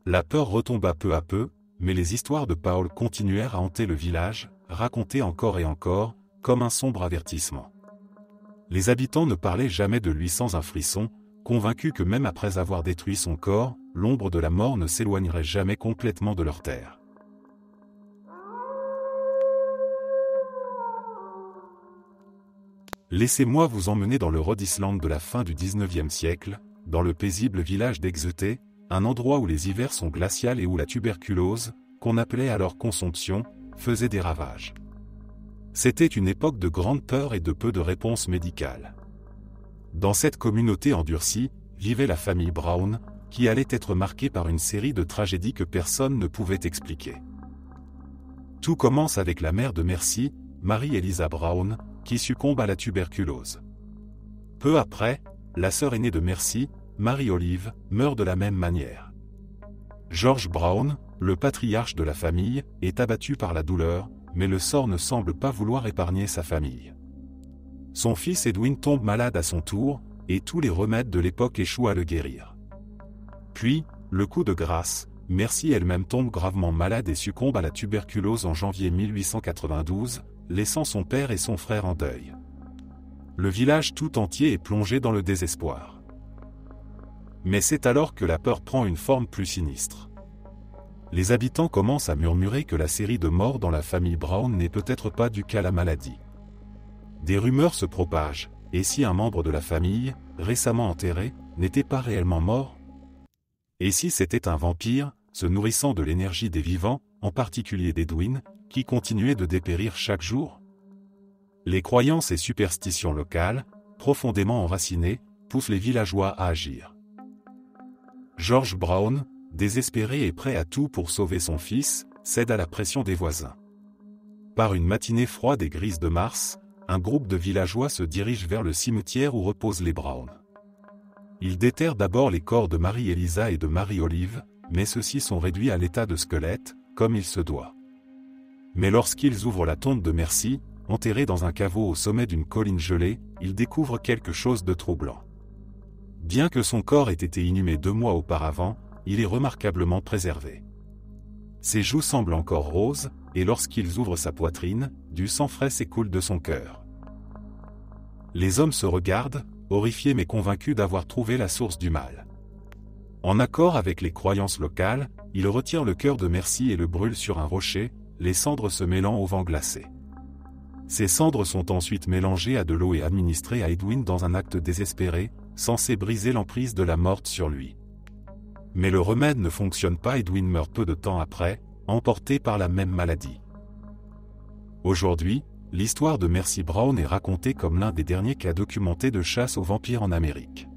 S1: La peur retomba peu à peu, mais les histoires de Paul continuèrent à hanter le village, racontées encore et encore, comme un sombre avertissement. Les habitants ne parlaient jamais de lui sans un frisson, convaincus que même après avoir détruit son corps, l'ombre de la mort ne s'éloignerait jamais complètement de leur terre. Laissez-moi vous emmener dans le Rhode Island de la fin du XIXe siècle, dans le paisible village d'Exeter, un endroit où les hivers sont glaciaux et où la tuberculose, qu'on appelait alors consomption, faisait des ravages. C'était une époque de grande peur et de peu de réponses médicales. Dans cette communauté endurcie, vivait la famille Brown, qui allait être marquée par une série de tragédies que personne ne pouvait expliquer. Tout commence avec la mère de Mercy, Marie-Eliza Brown, qui succombe à la tuberculose. Peu après, la sœur aînée de Mercy, Marie-Olive, meurt de la même manière. George Brown, le patriarche de la famille, est abattu par la douleur, mais le sort ne semble pas vouloir épargner sa famille. Son fils Edwin tombe malade à son tour, et tous les remèdes de l'époque échouent à le guérir. Puis, le coup de grâce, Mercy elle-même tombe gravement malade et succombe à la tuberculose en janvier 1892, laissant son père et son frère en deuil. Le village tout entier est plongé dans le désespoir. Mais c'est alors que la peur prend une forme plus sinistre. Les habitants commencent à murmurer que la série de morts dans la famille Brown n'est peut-être pas due qu'à la maladie. Des rumeurs se propagent, et si un membre de la famille, récemment enterré, n'était pas réellement mort? Et si c'était un vampire, se nourrissant de l'énergie des vivants, en particulier d'Edwin, qui continuait de dépérir chaque jour? Les croyances et superstitions locales, profondément enracinées, poussent les villageois à agir. George Brown, désespéré et prêt à tout pour sauver son fils, cède à la pression des voisins. Par une matinée froide et grise de mars, un groupe de villageois se dirige vers le cimetière où reposent les Brown. Ils déterrent d'abord les corps de Marie-Eliza et de Marie-Olive, mais ceux-ci sont réduits à l'état de squelette, comme il se doit. Mais lorsqu'ils ouvrent la tombe de Mercy, enterrée dans un caveau au sommet d'une colline gelée, ils découvrent quelque chose de troublant. Bien que son corps ait été inhumé 2 mois auparavant, il est remarquablement préservé. Ses joues semblent encore roses, et lorsqu'ils ouvrent sa poitrine, du sang frais s'écoule de son cœur. Les hommes se regardent, horrifiés mais convaincus d'avoir trouvé la source du mal. En accord avec les croyances locales, ils retirent le cœur de Mercy et le brûlent sur un rocher, les cendres se mêlant au vent glacé. Ces cendres sont ensuite mélangées à de l'eau et administrées à Edwin dans un acte désespéré, censé briser l'emprise de la morte sur lui. Mais le remède ne fonctionne pas, Edwin meurt peu de temps après, emporté par la même maladie. Aujourd'hui, l'histoire de Mercy Brown est racontée comme l'un des derniers cas documentés de chasse aux vampires en Amérique.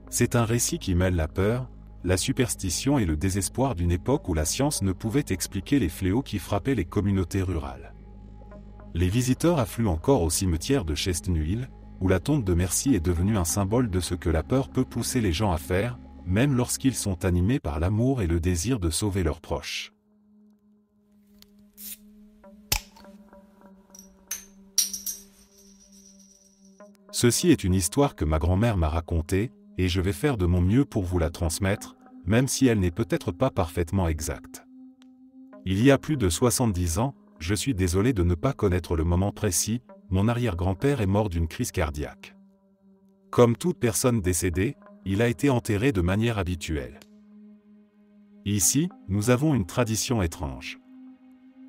S1: C'est un récit qui mêle la peur, la superstition et le désespoir d'une époque où la science ne pouvait expliquer les fléaux qui frappaient les communautés rurales. Les visiteurs affluent encore au cimetière de Chestnut, où la tombe de Mercy est devenue un symbole de ce que la peur peut pousser les gens à faire, même lorsqu'ils sont animés par l'amour et le désir de sauver leurs proches. Ceci est une histoire que ma grand-mère m'a racontée, et je vais faire de mon mieux pour vous la transmettre, même si elle n'est peut-être pas parfaitement exacte. Il y a plus de 70 ans, je suis désolé de ne pas connaître le moment précis, mon arrière-grand-père est mort d'une crise cardiaque. Comme toute personne décédée, il a été enterré de manière habituelle. Ici, nous avons une tradition étrange.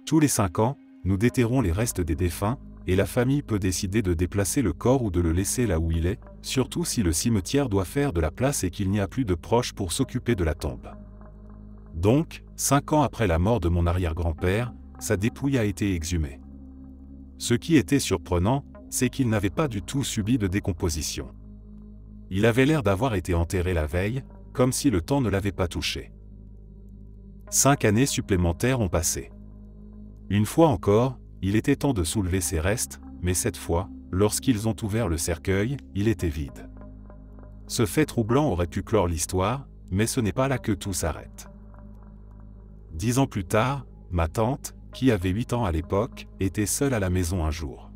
S1: Tous les 5 ans, nous déterrons les restes des défunts, et la famille peut décider de déplacer le corps ou de le laisser là où il est, surtout si le cimetière doit faire de la place et qu'il n'y a plus de proches pour s'occuper de la tombe. Donc, 5 ans après la mort de mon arrière-grand-père, sa dépouille a été exhumée. Ce qui était surprenant, c'est qu'il n'avait pas du tout subi de décomposition. Il avait l'air d'avoir été enterré la veille, comme si le temps ne l'avait pas touché. 5 années supplémentaires ont passé. Une fois encore, il était temps de soulever ses restes, mais cette fois, lorsqu'ils ont ouvert le cercueil, il était vide. Ce fait troublant aurait pu clore l'histoire, mais ce n'est pas là que tout s'arrête. 10 ans plus tard, ma tante, qui avait 8 ans à l'époque, était seule à la maison un jour.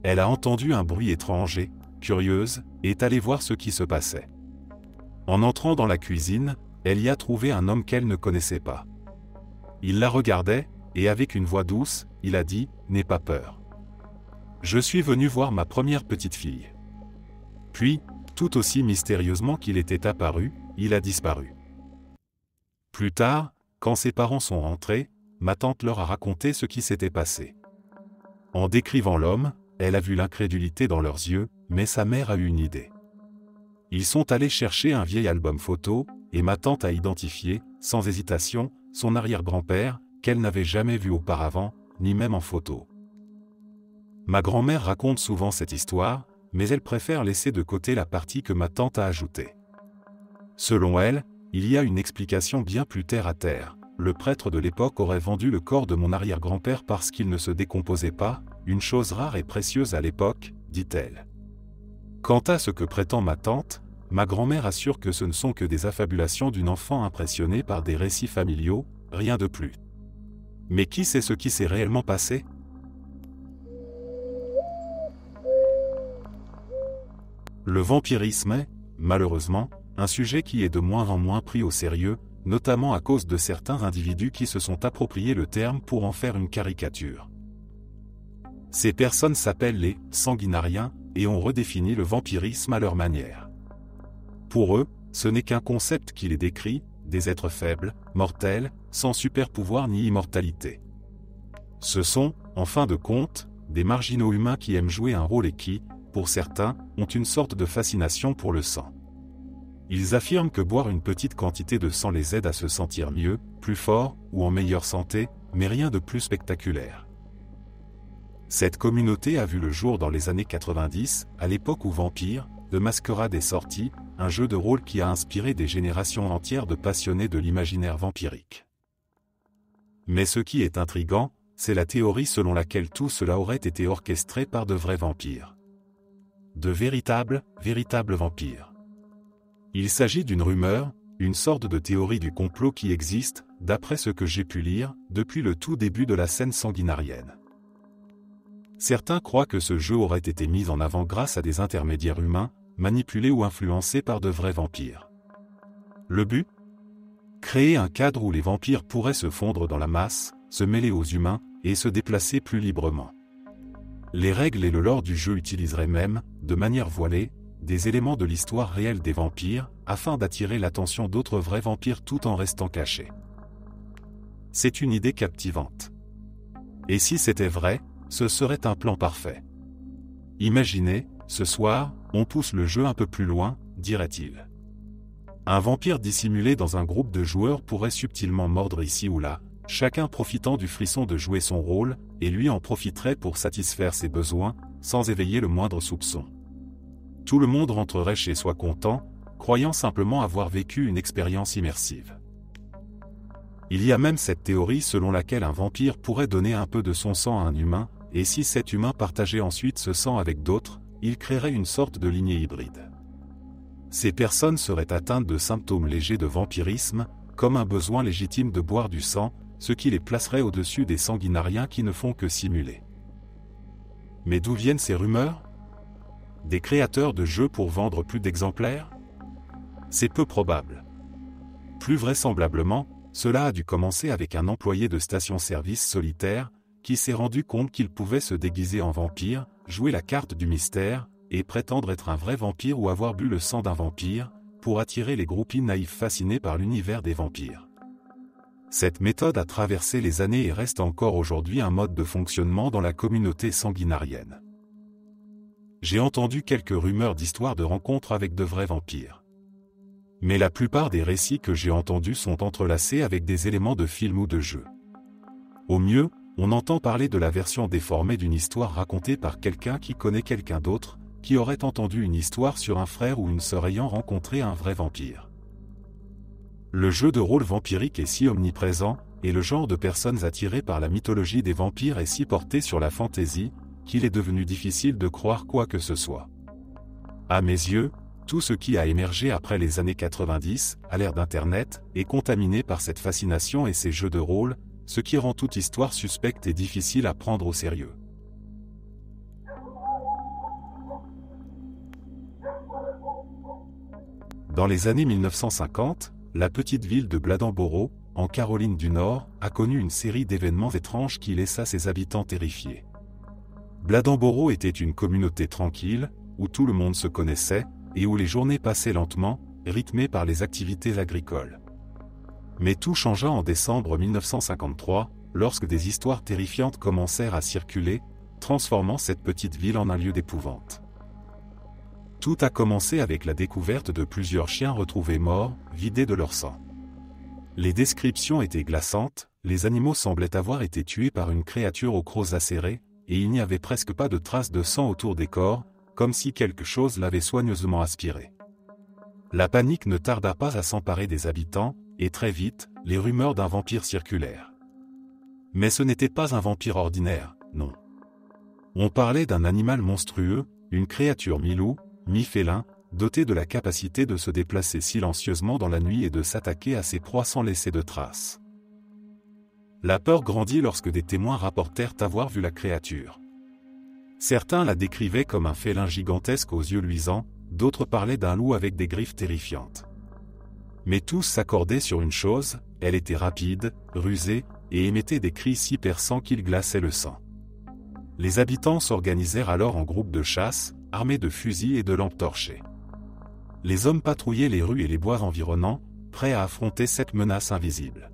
S1: Elle a entendu un bruit étrange et, curieuse, est allée voir ce qui se passait. En entrant dans la cuisine, elle y a trouvé un homme qu'elle ne connaissait pas. Il la regardait, et avec une voix douce, il a dit « N'aie pas peur. Je suis venu voir ma première petite fille. » Puis, tout aussi mystérieusement qu'il était apparu, il a disparu. Plus tard, quand ses parents sont rentrés, ma tante leur a raconté ce qui s'était passé. En décrivant l'homme, elle a vu l'incrédulité dans leurs yeux, mais sa mère a eu une idée. Ils sont allés chercher un vieil album photo, et ma tante a identifié, sans hésitation, son arrière-grand-père, qu'elle n'avait jamais vu auparavant, ni même en photo. Ma grand-mère raconte souvent cette histoire, mais elle préfère laisser de côté la partie que ma tante a ajoutée. Selon elle, il y a une explication bien plus terre à terre. Le prêtre de l'époque aurait vendu le corps de mon arrière-grand-père parce qu'il ne se décomposait pas, une chose rare et précieuse à l'époque, dit-elle. Quant à ce que prétend ma tante, ma grand-mère assure que ce ne sont que des affabulations d'une enfant impressionnée par des récits familiaux, rien de plus. Mais qui sait ce qui s'est réellement passé ? Le vampirisme est, malheureusement, un sujet qui est de moins en moins pris au sérieux, notamment à cause de certains individus qui se sont appropriés le terme pour en faire une caricature. Ces personnes s'appellent les « sanguinariens » et ont redéfini le vampirisme à leur manière. Pour eux, ce n'est qu'un concept qui les décrit, des êtres faibles, mortels, sans super-pouvoir ni immortalité. Ce sont, en fin de compte, des marginaux humains qui aiment jouer un rôle et qui, pour certains, ont une sorte de fascination pour le sang. Ils affirment que boire une petite quantité de sang les aide à se sentir mieux, plus fort, ou en meilleure santé, mais rien de plus spectaculaire. Cette communauté a vu le jour dans les années 90, à l'époque où Vampire, The Masquerade est sorti, un jeu de rôle qui a inspiré des générations entières de passionnés de l'imaginaire vampirique. Mais ce qui est intriguant, c'est la théorie selon laquelle tout cela aurait été orchestré par de vrais vampires. De véritables vampires. Il s'agit d'une rumeur, une sorte de théorie du complot qui existe, d'après ce que j'ai pu lire, depuis le tout début de la scène sanguinarienne. Certains croient que ce jeu aurait été mis en avant grâce à des intermédiaires humains, manipulés ou influencés par de vrais vampires. Le but ? Créer un cadre où les vampires pourraient se fondre dans la masse, se mêler aux humains, et se déplacer plus librement. Les règles et le lore du jeu utiliseraient même, de manière voilée, des éléments de l'histoire réelle des vampires, afin d'attirer l'attention d'autres vrais vampires tout en restant cachés. C'est une idée captivante. Et si c'était vrai, ce serait un plan parfait. Imaginez, ce soir, on pousse le jeu un peu plus loin, dirait-il. Un vampire dissimulé dans un groupe de joueurs pourrait subtilement mordre ici ou là, chacun profitant du frisson de jouer son rôle, et lui en profiterait pour satisfaire ses besoins, sans éveiller le moindre soupçon. Tout le monde rentrerait chez soi content, croyant simplement avoir vécu une expérience immersive. Il y a même cette théorie selon laquelle un vampire pourrait donner un peu de son sang à un humain, et si cet humain partageait ensuite ce sang avec d'autres, il créerait une sorte de lignée hybride. Ces personnes seraient atteintes de symptômes légers de vampirisme, comme un besoin légitime de boire du sang, ce qui les placerait au-dessus des sanguinariens qui ne font que simuler. Mais d'où viennent ces rumeurs ? Des créateurs de jeux pour vendre plus d'exemplaires ? C'est peu probable. Plus vraisemblablement, cela a dû commencer avec un employé de station-service solitaire, qui s'est rendu compte qu'il pouvait se déguiser en vampire, jouer la carte du mystère, et prétendre être un vrai vampire ou avoir bu le sang d'un vampire, pour attirer les groupies naïfs fascinés par l'univers des vampires. Cette méthode a traversé les années et reste encore aujourd'hui un mode de fonctionnement dans la communauté sanguinarienne. J'ai entendu quelques rumeurs d'histoires de rencontres avec de vrais vampires. Mais la plupart des récits que j'ai entendus sont entrelacés avec des éléments de film ou de jeu. Au mieux, on entend parler de la version déformée d'une histoire racontée par quelqu'un qui connaît quelqu'un d'autre, qui aurait entendu une histoire sur un frère ou une sœur ayant rencontré un vrai vampire. Le jeu de rôle vampirique est si omniprésent, et le genre de personnes attirées par la mythologie des vampires est si porté sur la fantaisie, qu'il est devenu difficile de croire quoi que ce soit. À mes yeux, tout ce qui a émergé après les années 90, à l'ère d'Internet, est contaminé par cette fascination et ces jeux de rôle, ce qui rend toute histoire suspecte et difficile à prendre au sérieux. Dans les années 1950, la petite ville de Bladensboro, en Caroline du Nord, a connu une série d'événements étranges qui laissa ses habitants terrifiés. Bladensboro était une communauté tranquille, où tout le monde se connaissait, et où les journées passaient lentement, rythmées par les activités agricoles. Mais tout changea en décembre 1953, lorsque des histoires terrifiantes commencèrent à circuler, transformant cette petite ville en un lieu d'épouvante. Tout a commencé avec la découverte de plusieurs chiens retrouvés morts, vidés de leur sang. Les descriptions étaient glaçantes, les animaux semblaient avoir été tués par une créature aux crocs acérés, et il n'y avait presque pas de traces de sang autour des corps, comme si quelque chose l'avait soigneusement aspiré. La panique ne tarda pas à s'emparer des habitants, et très vite, les rumeurs d'un vampire circulèrent. Mais ce n'était pas un vampire ordinaire, non. On parlait d'un animal monstrueux, une créature mi-loup, mi-félin, doté de la capacité de se déplacer silencieusement dans la nuit et de s'attaquer à ses proies sans laisser de traces. La peur grandit lorsque des témoins rapportèrent avoir vu la créature. Certains la décrivaient comme un félin gigantesque aux yeux luisants, d'autres parlaient d'un loup avec des griffes terrifiantes. Mais tous s'accordaient sur une chose, elle était rapide, rusée, et émettait des cris si perçants qu'ils glaçaient le sang. Les habitants s'organisèrent alors en groupes de chasse, armés de fusils et de lampes torchées. Les hommes patrouillaient les rues et les bois environnants, prêts à affronter cette menace invisible.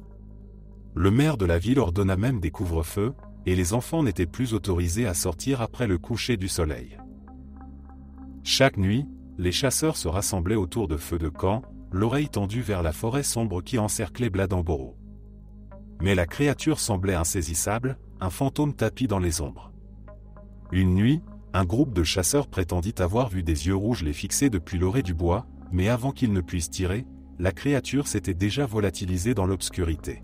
S1: Le maire de la ville ordonna même des couvre-feux, et les enfants n'étaient plus autorisés à sortir après le coucher du soleil. Chaque nuit, les chasseurs se rassemblaient autour de feux de camp, l'oreille tendue vers la forêt sombre qui encerclait Bladensboro. Mais la créature semblait insaisissable, un fantôme tapi dans les ombres. Une nuit, un groupe de chasseurs prétendit avoir vu des yeux rouges les fixer depuis l'orée du bois, mais avant qu'ils ne puissent tirer, la créature s'était déjà volatilisée dans l'obscurité.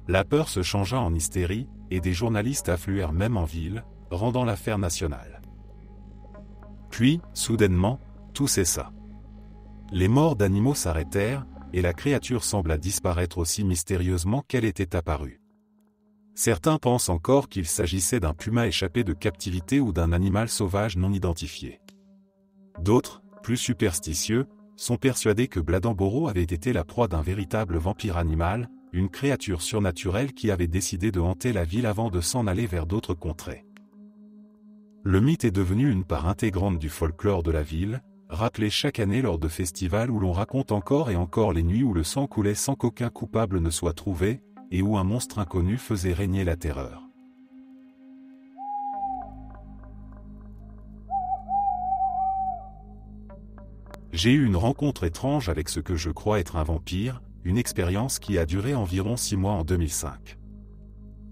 S1: La peur se changea en hystérie, et des journalistes affluèrent même en ville, rendant l'affaire nationale. Puis, soudainement, tout cessa. Les morts d'animaux s'arrêtèrent, et la créature sembla disparaître aussi mystérieusement qu'elle était apparue. Certains pensent encore qu'il s'agissait d'un puma échappé de captivité ou d'un animal sauvage non identifié. D'autres, plus superstitieux, sont persuadés que Bladensboro avait été la proie d'un véritable vampire animal, une créature surnaturelle qui avait décidé de hanter la ville avant de s'en aller vers d'autres contrées. Le mythe est devenu une part intégrante du folklore de la ville, rappelé chaque année lors de festivals où l'on raconte encore et encore les nuits où le sang coulait sans qu'aucun coupable ne soit trouvé, et où un monstre inconnu faisait régner la terreur. J'ai eu une rencontre étrange avec ce que je crois être un vampire, une expérience qui a duré environ 6 mois en 2005.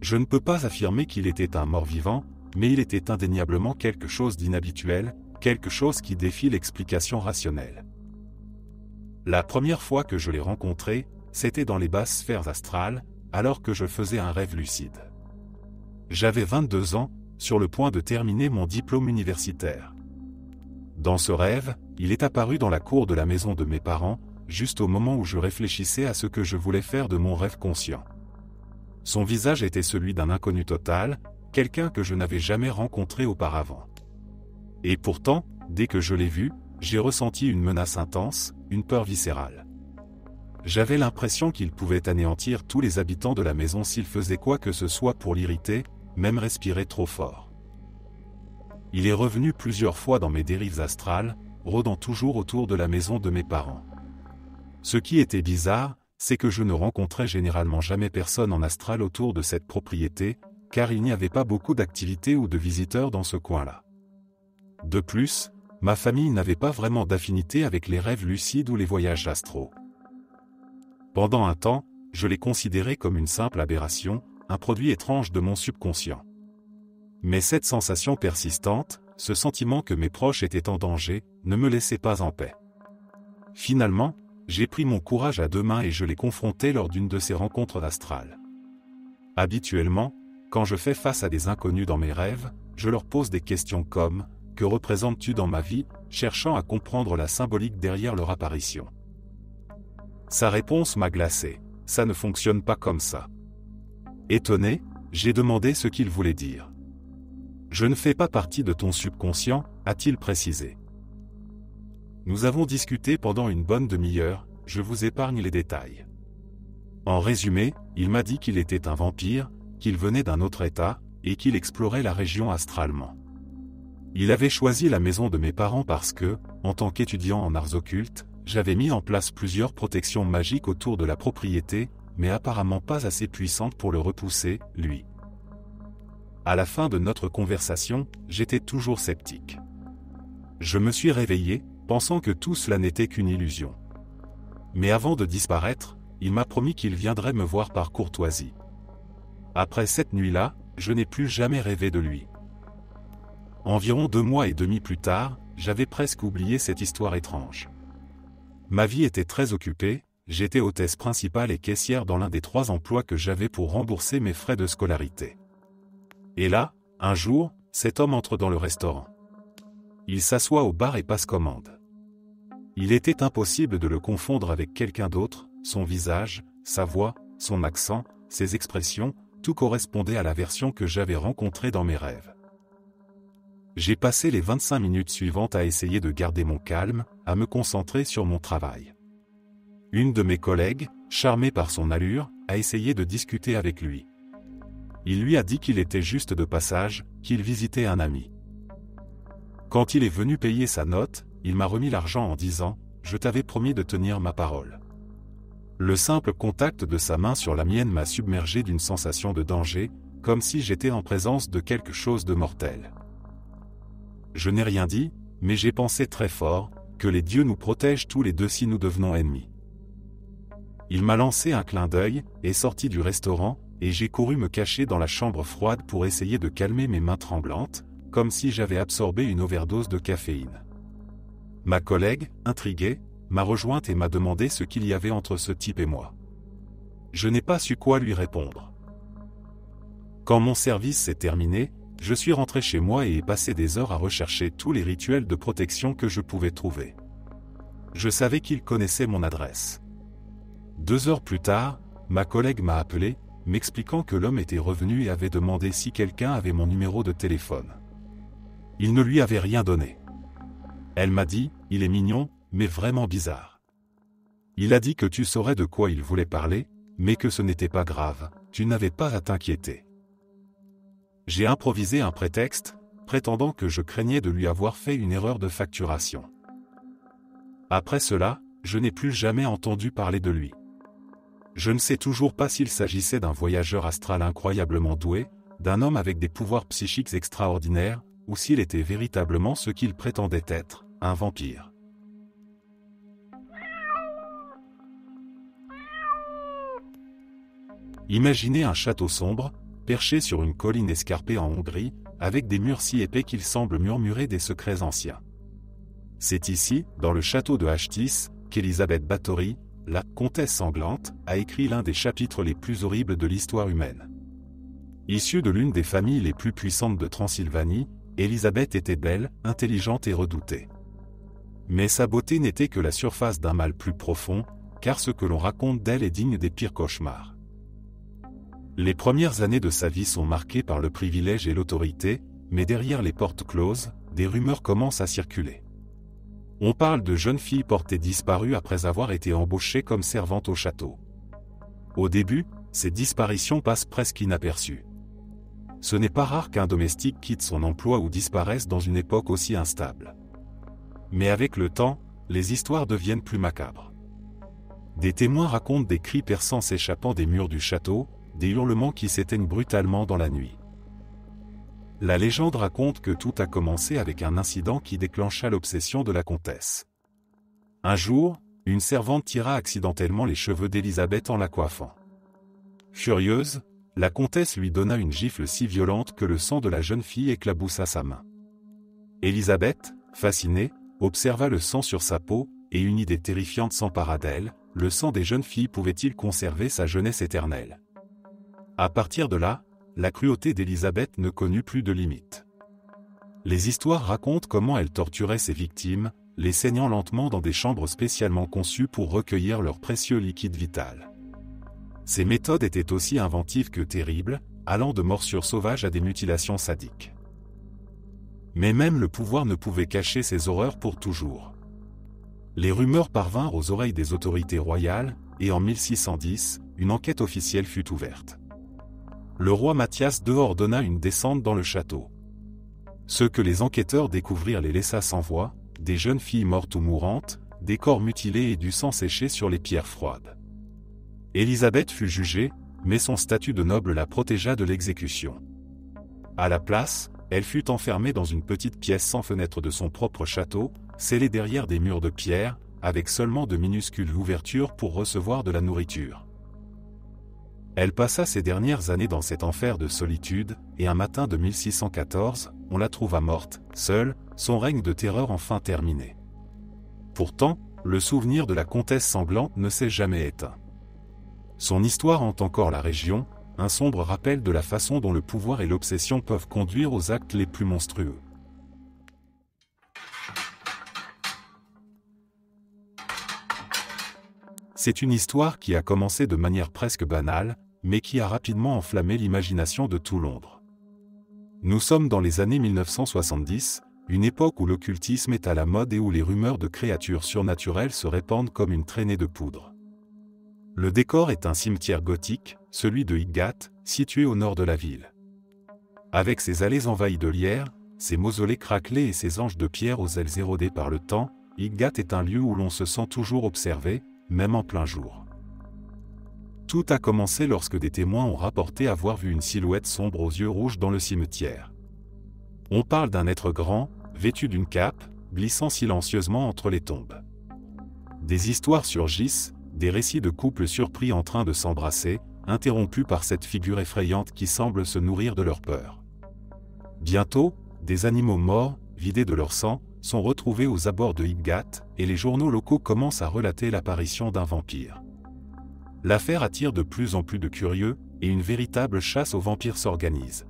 S1: Je ne peux pas affirmer qu'il était un mort-vivant, mais il était indéniablement quelque chose d'inhabituel, quelque chose qui défie l'explication rationnelle. La première fois que je l'ai rencontré, c'était dans les basses sphères astrales, alors que je faisais un rêve lucide. J'avais 22 ans, sur le point de terminer mon diplôme universitaire. Dans ce rêve, il est apparu dans la cour de la maison de mes parents, juste au moment où je réfléchissais à ce que je voulais faire de mon rêve conscient. Son visage était celui d'un inconnu total, quelqu'un que je n'avais jamais rencontré auparavant. Et pourtant, dès que je l'ai vu, j'ai ressenti une menace intense, une peur viscérale. J'avais l'impression qu'il pouvait anéantir tous les habitants de la maison s'il faisait quoi que ce soit pour l'irriter, même respirer trop fort. Il est revenu plusieurs fois dans mes dérives astrales, rôdant toujours autour de la maison de mes parents. Ce qui était bizarre, c'est que je ne rencontrais généralement jamais personne en astral autour de cette propriété, car il n'y avait pas beaucoup d'activités ou de visiteurs dans ce coin-là. De plus, ma famille n'avait pas vraiment d'affinité avec les rêves lucides ou les voyages astraux. Pendant un temps, je les considérais comme une simple aberration, un produit étrange de mon subconscient. Mais cette sensation persistante, ce sentiment que mes proches étaient en danger, ne me laissait pas en paix. Finalement, j'ai pris mon courage à deux mains et je les confrontais lors d'une de ces rencontres astrales. Habituellement, quand je fais face à des inconnus dans mes rêves, je leur pose des questions comme « Que représentes-tu dans ma vie ?», cherchant à comprendre la symbolique derrière leur apparition. Sa réponse m'a glacé. « Ça ne fonctionne pas comme ça. » Étonné, j'ai demandé ce qu'il voulait dire. « Je ne fais pas partie de ton subconscient », a-t-il précisé. Nous avons discuté pendant une bonne demi-heure, je vous épargne les détails. En résumé, il m'a dit qu'il était un vampire, qu'il venait d'un autre état, et qu'il explorait la région astralement. Il avait choisi la maison de mes parents parce que, en tant qu'étudiant en arts occultes, j'avais mis en place plusieurs protections magiques autour de la propriété, mais apparemment pas assez puissantes pour le repousser, lui. À la fin de notre conversation, j'étais toujours sceptique. Je me suis réveillé, pensant que tout cela n'était qu'une illusion. Mais avant de disparaître, il m'a promis qu'il viendrait me voir par courtoisie. Après cette nuit-là, je n'ai plus jamais rêvé de lui. Environ 2 mois et demi plus tard, j'avais presque oublié cette histoire étrange. Ma vie était très occupée, j'étais hôtesse principale et caissière dans l'un des 3 emplois que j'avais pour rembourser mes frais de scolarité. Et là, un jour, cet homme entre dans le restaurant. Il s'assoit au bar et passe commande. Il était impossible de le confondre avec quelqu'un d'autre, son visage, sa voix, son accent, ses expressions, tout correspondait à la version que j'avais rencontrée dans mes rêves. J'ai passé les 25 minutes suivantes à essayer de garder mon calme, à me concentrer sur mon travail. Une de mes collègues, charmée par son allure, a essayé de discuter avec lui. Il lui a dit qu'il était juste de passage, qu'il visitait un ami. Quand il est venu payer sa note, il m'a remis l'argent en disant « Je t'avais promis de tenir ma parole ». Le simple contact de sa main sur la mienne m'a submergé d'une sensation de danger, comme si j'étais en présence de quelque chose de mortel. Je n'ai rien dit, mais j'ai pensé très fort, que les dieux nous protègent tous les deux si nous devenons ennemis. Il m'a lancé un clin d'œil, est sorti du restaurant, et j'ai couru me cacher dans la chambre froide pour essayer de calmer mes mains tremblantes, comme si j'avais absorbé une overdose de caféine. Ma collègue, intriguée, m'a rejointe et m'a demandé ce qu'il y avait entre ce type et moi. Je n'ai pas su quoi lui répondre. Quand mon service s'est terminé, je suis rentré chez moi et ai passé des heures à rechercher tous les rituels de protection que je pouvais trouver. Je savais qu'il connaissait mon adresse. 2 heures plus tard, ma collègue m'a appelé, m'expliquant que l'homme était revenu et avait demandé si quelqu'un avait mon numéro de téléphone. Il ne lui avait rien donné. Elle m'a dit, il est mignon, mais vraiment bizarre. Il a dit que tu saurais de quoi il voulait parler, mais que ce n'était pas grave, tu n'avais pas à t'inquiéter. J'ai improvisé un prétexte, prétendant que je craignais de lui avoir fait une erreur de facturation. Après cela, je n'ai plus jamais entendu parler de lui. Je ne sais toujours pas s'il s'agissait d'un voyageur astral incroyablement doué, d'un homme avec des pouvoirs psychiques extraordinaires, ou s'il était véritablement ce qu'il prétendait être, un vampire. Imaginez un château sombre, perché sur une colline escarpée en Hongrie, avec des murs si épais qu'ils semblent murmurer des secrets anciens. C'est ici, dans le château de Hachtis, qu'Elisabeth Báthory, la comtesse sanglante, a écrit l'un des chapitres les plus horribles de l'histoire humaine. Issue de l'une des familles les plus puissantes de Transylvanie, Élisabeth était belle, intelligente et redoutée. Mais sa beauté n'était que la surface d'un mal plus profond, car ce que l'on raconte d'elle est digne des pires cauchemars. Les premières années de sa vie sont marquées par le privilège et l'autorité, mais derrière les portes closes, des rumeurs commencent à circuler. On parle de jeunes filles portées disparues après avoir été embauchées comme servantes au château. Au début, ces disparitions passent presque inaperçues. ce n'est pas rare qu'un domestique quitte son emploi ou disparaisse dans une époque aussi instable. Mais avec le temps, les histoires deviennent plus macabres. Des témoins racontent des cris perçants s'échappant des murs du château, des hurlements qui s'éteignent brutalement dans la nuit. La légende raconte que tout a commencé avec un incident qui déclencha l'obsession de la comtesse. Un jour, une servante tira accidentellement les cheveux d'Élisabeth en la coiffant. Furieuse, la comtesse lui donna une gifle si violente que le sang de la jeune fille éclaboussa sa main. Élisabeth, fascinée, observa le sang sur sa peau, et une idée terrifiante s'empara d'elle: le sang des jeunes filles pouvait-il conserver sa jeunesse éternelle? À partir de là, la cruauté d'Élisabeth ne connut plus de limite. Les histoires racontent comment elle torturait ses victimes, les saignant lentement dans des chambres spécialement conçues pour recueillir leur précieux liquide vital. Ces méthodes étaient aussi inventives que terribles, allant de morsures sauvages à des mutilations sadiques. Mais même le pouvoir ne pouvait cacher ces horreurs pour toujours. Les rumeurs parvinrent aux oreilles des autorités royales, et en 1610, une enquête officielle fut ouverte. Le roi Mathias II ordonna une descente dans le château. Ce que les enquêteurs découvrirent les laissa sans voix: des jeunes filles mortes ou mourantes, des corps mutilés et du sang séché sur les pierres froides. Élisabeth fut jugée, mais son statut de noble la protégea de l'exécution. À la place, elle fut enfermée dans une petite pièce sans fenêtre de son propre château, scellée derrière des murs de pierre, avec seulement de minuscules ouvertures pour recevoir de la nourriture. Elle passa ses dernières années dans cet enfer de solitude, et un matin de 1614, on la trouva morte, seule, son règne de terreur enfin terminé. Pourtant, le souvenir de la comtesse sanglante ne s'est jamais éteint. Son histoire hante encore la région, un sombre rappel de la façon dont le pouvoir et l'obsession peuvent conduire aux actes les plus monstrueux. C'est une histoire qui a commencé de manière presque banale, mais qui a rapidement enflammé l'imagination de tout Londres. Nous sommes dans les années 1970, une époque où l'occultisme est à la mode et où les rumeurs de créatures surnaturelles se répandent comme une traînée de poudre. Le décor est un cimetière gothique, celui de Highgate, situé au nord de la ville. Avec ses allées envahies de lierre, ses mausolées craquelés et ses anges de pierre aux ailes érodées par le temps, Highgate est un lieu où l'on se sent toujours observé, même en plein jour. Tout a commencé lorsque des témoins ont rapporté avoir vu une silhouette sombre aux yeux rouges dans le cimetière. On parle d'un être grand, vêtu d'une cape, glissant silencieusement entre les tombes. Des histoires surgissent, des récits de couples surpris en train de s'embrasser, interrompus par cette figure effrayante qui semble se nourrir de leur peur. Bientôt, des animaux morts, vidés de leur sang, sont retrouvés aux abords de Highgate, et les journaux locaux commencent à relater l'apparition d'un vampire. L'affaire attire de plus en plus de curieux, et une véritable chasse aux vampires s'organise.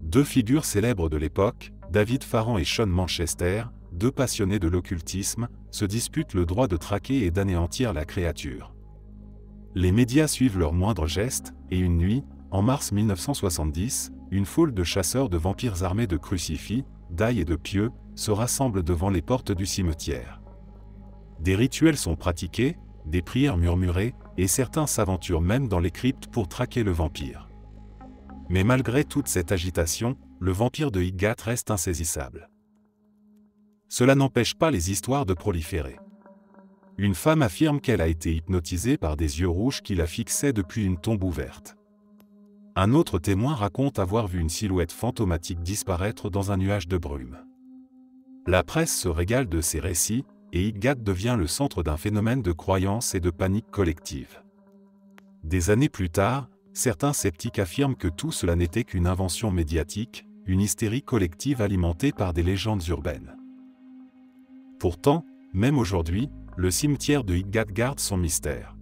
S1: Deux figures célèbres de l'époque, David Farran et Sean Manchester, deux passionnés de l'occultisme, se disputent le droit de traquer et d'anéantir la créature. Les médias suivent leurs moindres gestes, et une nuit, en mars 1970, une foule de chasseurs de vampires armés de crucifix, d'ail et de pieux, se rassemble devant les portes du cimetière. Des rituels sont pratiqués, des prières murmurées, et certains s'aventurent même dans les cryptes pour traquer le vampire. Mais malgré toute cette agitation, le vampire de Highgate reste insaisissable. Cela n'empêche pas les histoires de proliférer. Une femme affirme qu'elle a été hypnotisée par des yeux rouges qui la fixaient depuis une tombe ouverte. Un autre témoin raconte avoir vu une silhouette fantomatique disparaître dans un nuage de brume. La presse se régale de ces récits, et Highgate devient le centre d'un phénomène de croyance et de panique collective. Des années plus tard, certains sceptiques affirment que tout cela n'était qu'une invention médiatique, une hystérie collective alimentée par des légendes urbaines. Pourtant, même aujourd'hui, le cimetière de Highgate garde son mystère.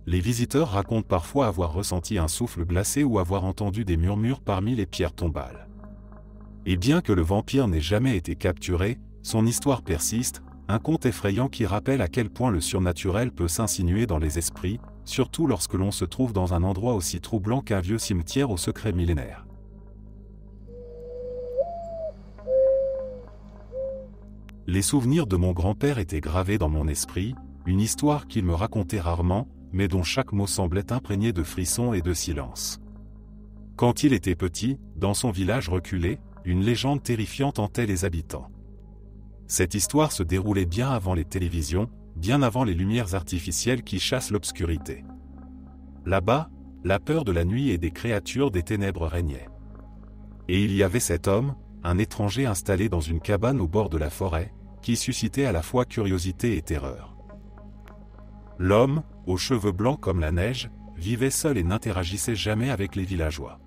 S1: Les visiteurs racontent parfois avoir ressenti un souffle glacé ou avoir entendu des murmures parmi les pierres tombales. Et bien que le vampire n'ait jamais été capturé, son histoire persiste, un conte effrayant qui rappelle à quel point le surnaturel peut s'insinuer dans les esprits, surtout lorsque l'on se trouve dans un endroit aussi troublant qu'un vieux cimetière aux secrets millénaires. Les souvenirs de mon grand-père étaient gravés dans mon esprit, une histoire qu'il me racontait rarement, mais dont chaque mot semblait imprégné de frissons et de silence. Quand il était petit, dans son village reculé, une légende terrifiante hantait les habitants. Cette histoire se déroulait bien avant les télévisions, bien avant les lumières artificielles qui chassent l'obscurité. Là-bas, la peur de la nuit et des créatures des ténèbres régnait. Et il y avait cet homme, un étranger installé dans une cabane au bord de la forêt, qui suscitait à la fois curiosité et terreur. L'homme, aux cheveux blancs comme la neige, vivait seul et n'interagissait jamais avec les villageois.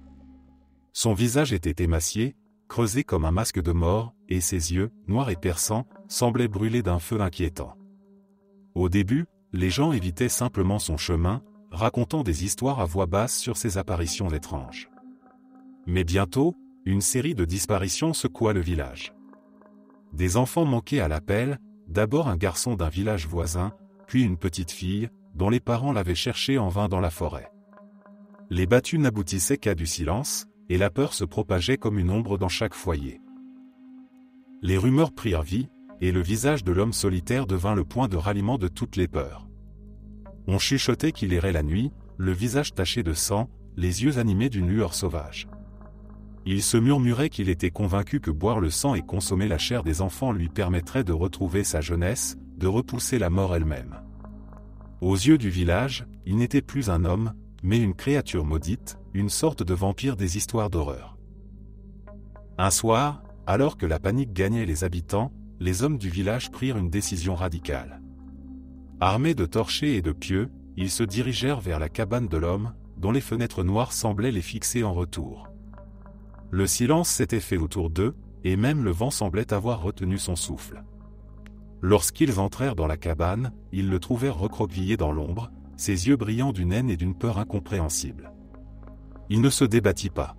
S1: Son visage était émacié, creusé comme un masque de mort, et ses yeux, noirs et perçants, semblaient brûler d'un feu inquiétant. Au début, les gens évitaient simplement son chemin, racontant des histoires à voix basse sur ces apparitions étranges. Mais bientôt, une série de disparitions secoua le village. Des enfants manquaient à l'appel, d'abord un garçon d'un village voisin, puis une petite fille, dont les parents l'avaient cherché en vain dans la forêt. Les battues n'aboutissaient qu'à du silence, et la peur se propageait comme une ombre dans chaque foyer. Les rumeurs prirent vie, et le visage de l'homme solitaire devint le point de ralliement de toutes les peurs. On chuchotait qu'il errait la nuit, le visage taché de sang, les yeux animés d'une lueur sauvage. Il se murmurait qu'il était convaincu que boire le sang et consommer la chair des enfants lui permettrait de retrouver sa jeunesse, de repousser la mort elle-même. Aux yeux du village, il n'était plus un homme, mais une créature maudite, une sorte de vampire des histoires d'horreur. Un soir, alors que la panique gagnait les habitants, les hommes du village prirent une décision radicale. Armés de torchers et de pieux, ils se dirigèrent vers la cabane de l'homme, dont les fenêtres noires semblaient les fixer en retour. Le silence s'était fait autour d'eux, et même le vent semblait avoir retenu son souffle. Lorsqu'ils entrèrent dans la cabane, ils le trouvèrent recroquevillé dans l'ombre, ses yeux brillant d'une haine et d'une peur incompréhensibles. Il ne se débattit pas.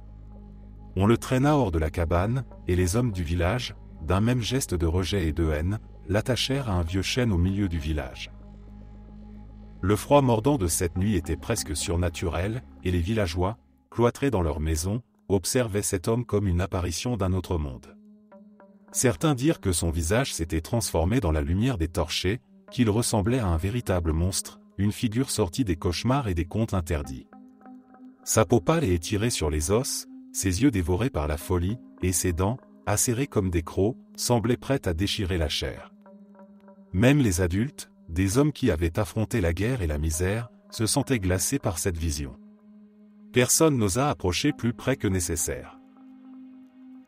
S1: On le traîna hors de la cabane, et les hommes du village, d'un même geste de rejet et de haine, l'attachèrent à un vieux chêne au milieu du village. Le froid mordant de cette nuit était presque surnaturel, et les villageois, cloîtrés dans leur maison, observaient cet homme comme une apparition d'un autre monde. Certains dirent que son visage s'était transformé dans la lumière des torchers, qu'il ressemblait à un véritable monstre, une figure sortie des cauchemars et des contes interdits. Sa peau pâle et étirée sur les os, ses yeux dévorés par la folie, et ses dents, acérées comme des crocs, semblaient prêtes à déchirer la chair. Même les adultes, des hommes qui avaient affronté la guerre et la misère, se sentaient glacés par cette vision. Personne n'osa approcher plus près que nécessaire.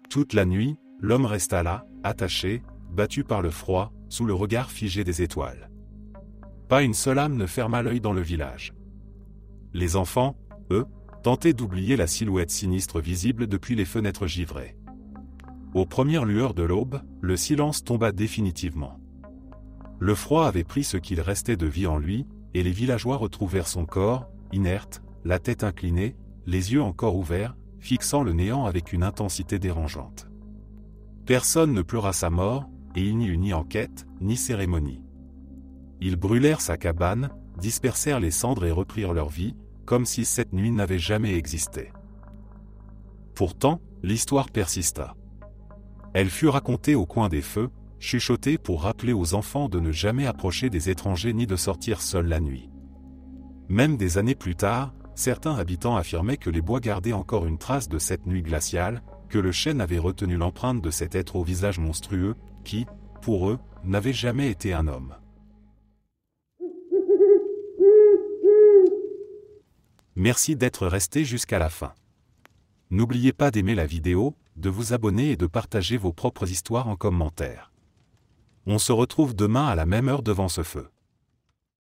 S1: Toute la nuit, l'homme resta là, attaché, battu par le froid, sous le regard figé des étoiles. Pas une seule âme ne ferma l'œil dans le village. Les enfants, eux, tentaient d'oublier la silhouette sinistre visible depuis les fenêtres givrées. Aux premières lueurs de l'aube, le silence tomba définitivement. Le froid avait pris ce qu'il restait de vie en lui, et les villageois retrouvèrent son corps, inerte, la tête inclinée, les yeux encore ouverts, fixant le néant avec une intensité dérangeante. Personne ne pleura sa mort, et il n'y eut ni enquête, ni cérémonie. Ils brûlèrent sa cabane, dispersèrent les cendres et reprirent leur vie, comme si cette nuit n'avait jamais existé. Pourtant, l'histoire persista. Elle fut racontée au coin des feux, chuchotée pour rappeler aux enfants de ne jamais approcher des étrangers ni de sortir seuls la nuit. Même des années plus tard, certains habitants affirmaient que les bois gardaient encore une trace de cette nuit glaciale, que le chêne avait retenu l'empreinte de cet être au visage monstrueux, qui, pour eux, n'avait jamais été un homme. Merci d'être resté jusqu'à la fin. N'oubliez pas d'aimer la vidéo, de vous abonner et de partager vos propres histoires en commentaire. On se retrouve demain à la même heure devant ce feu.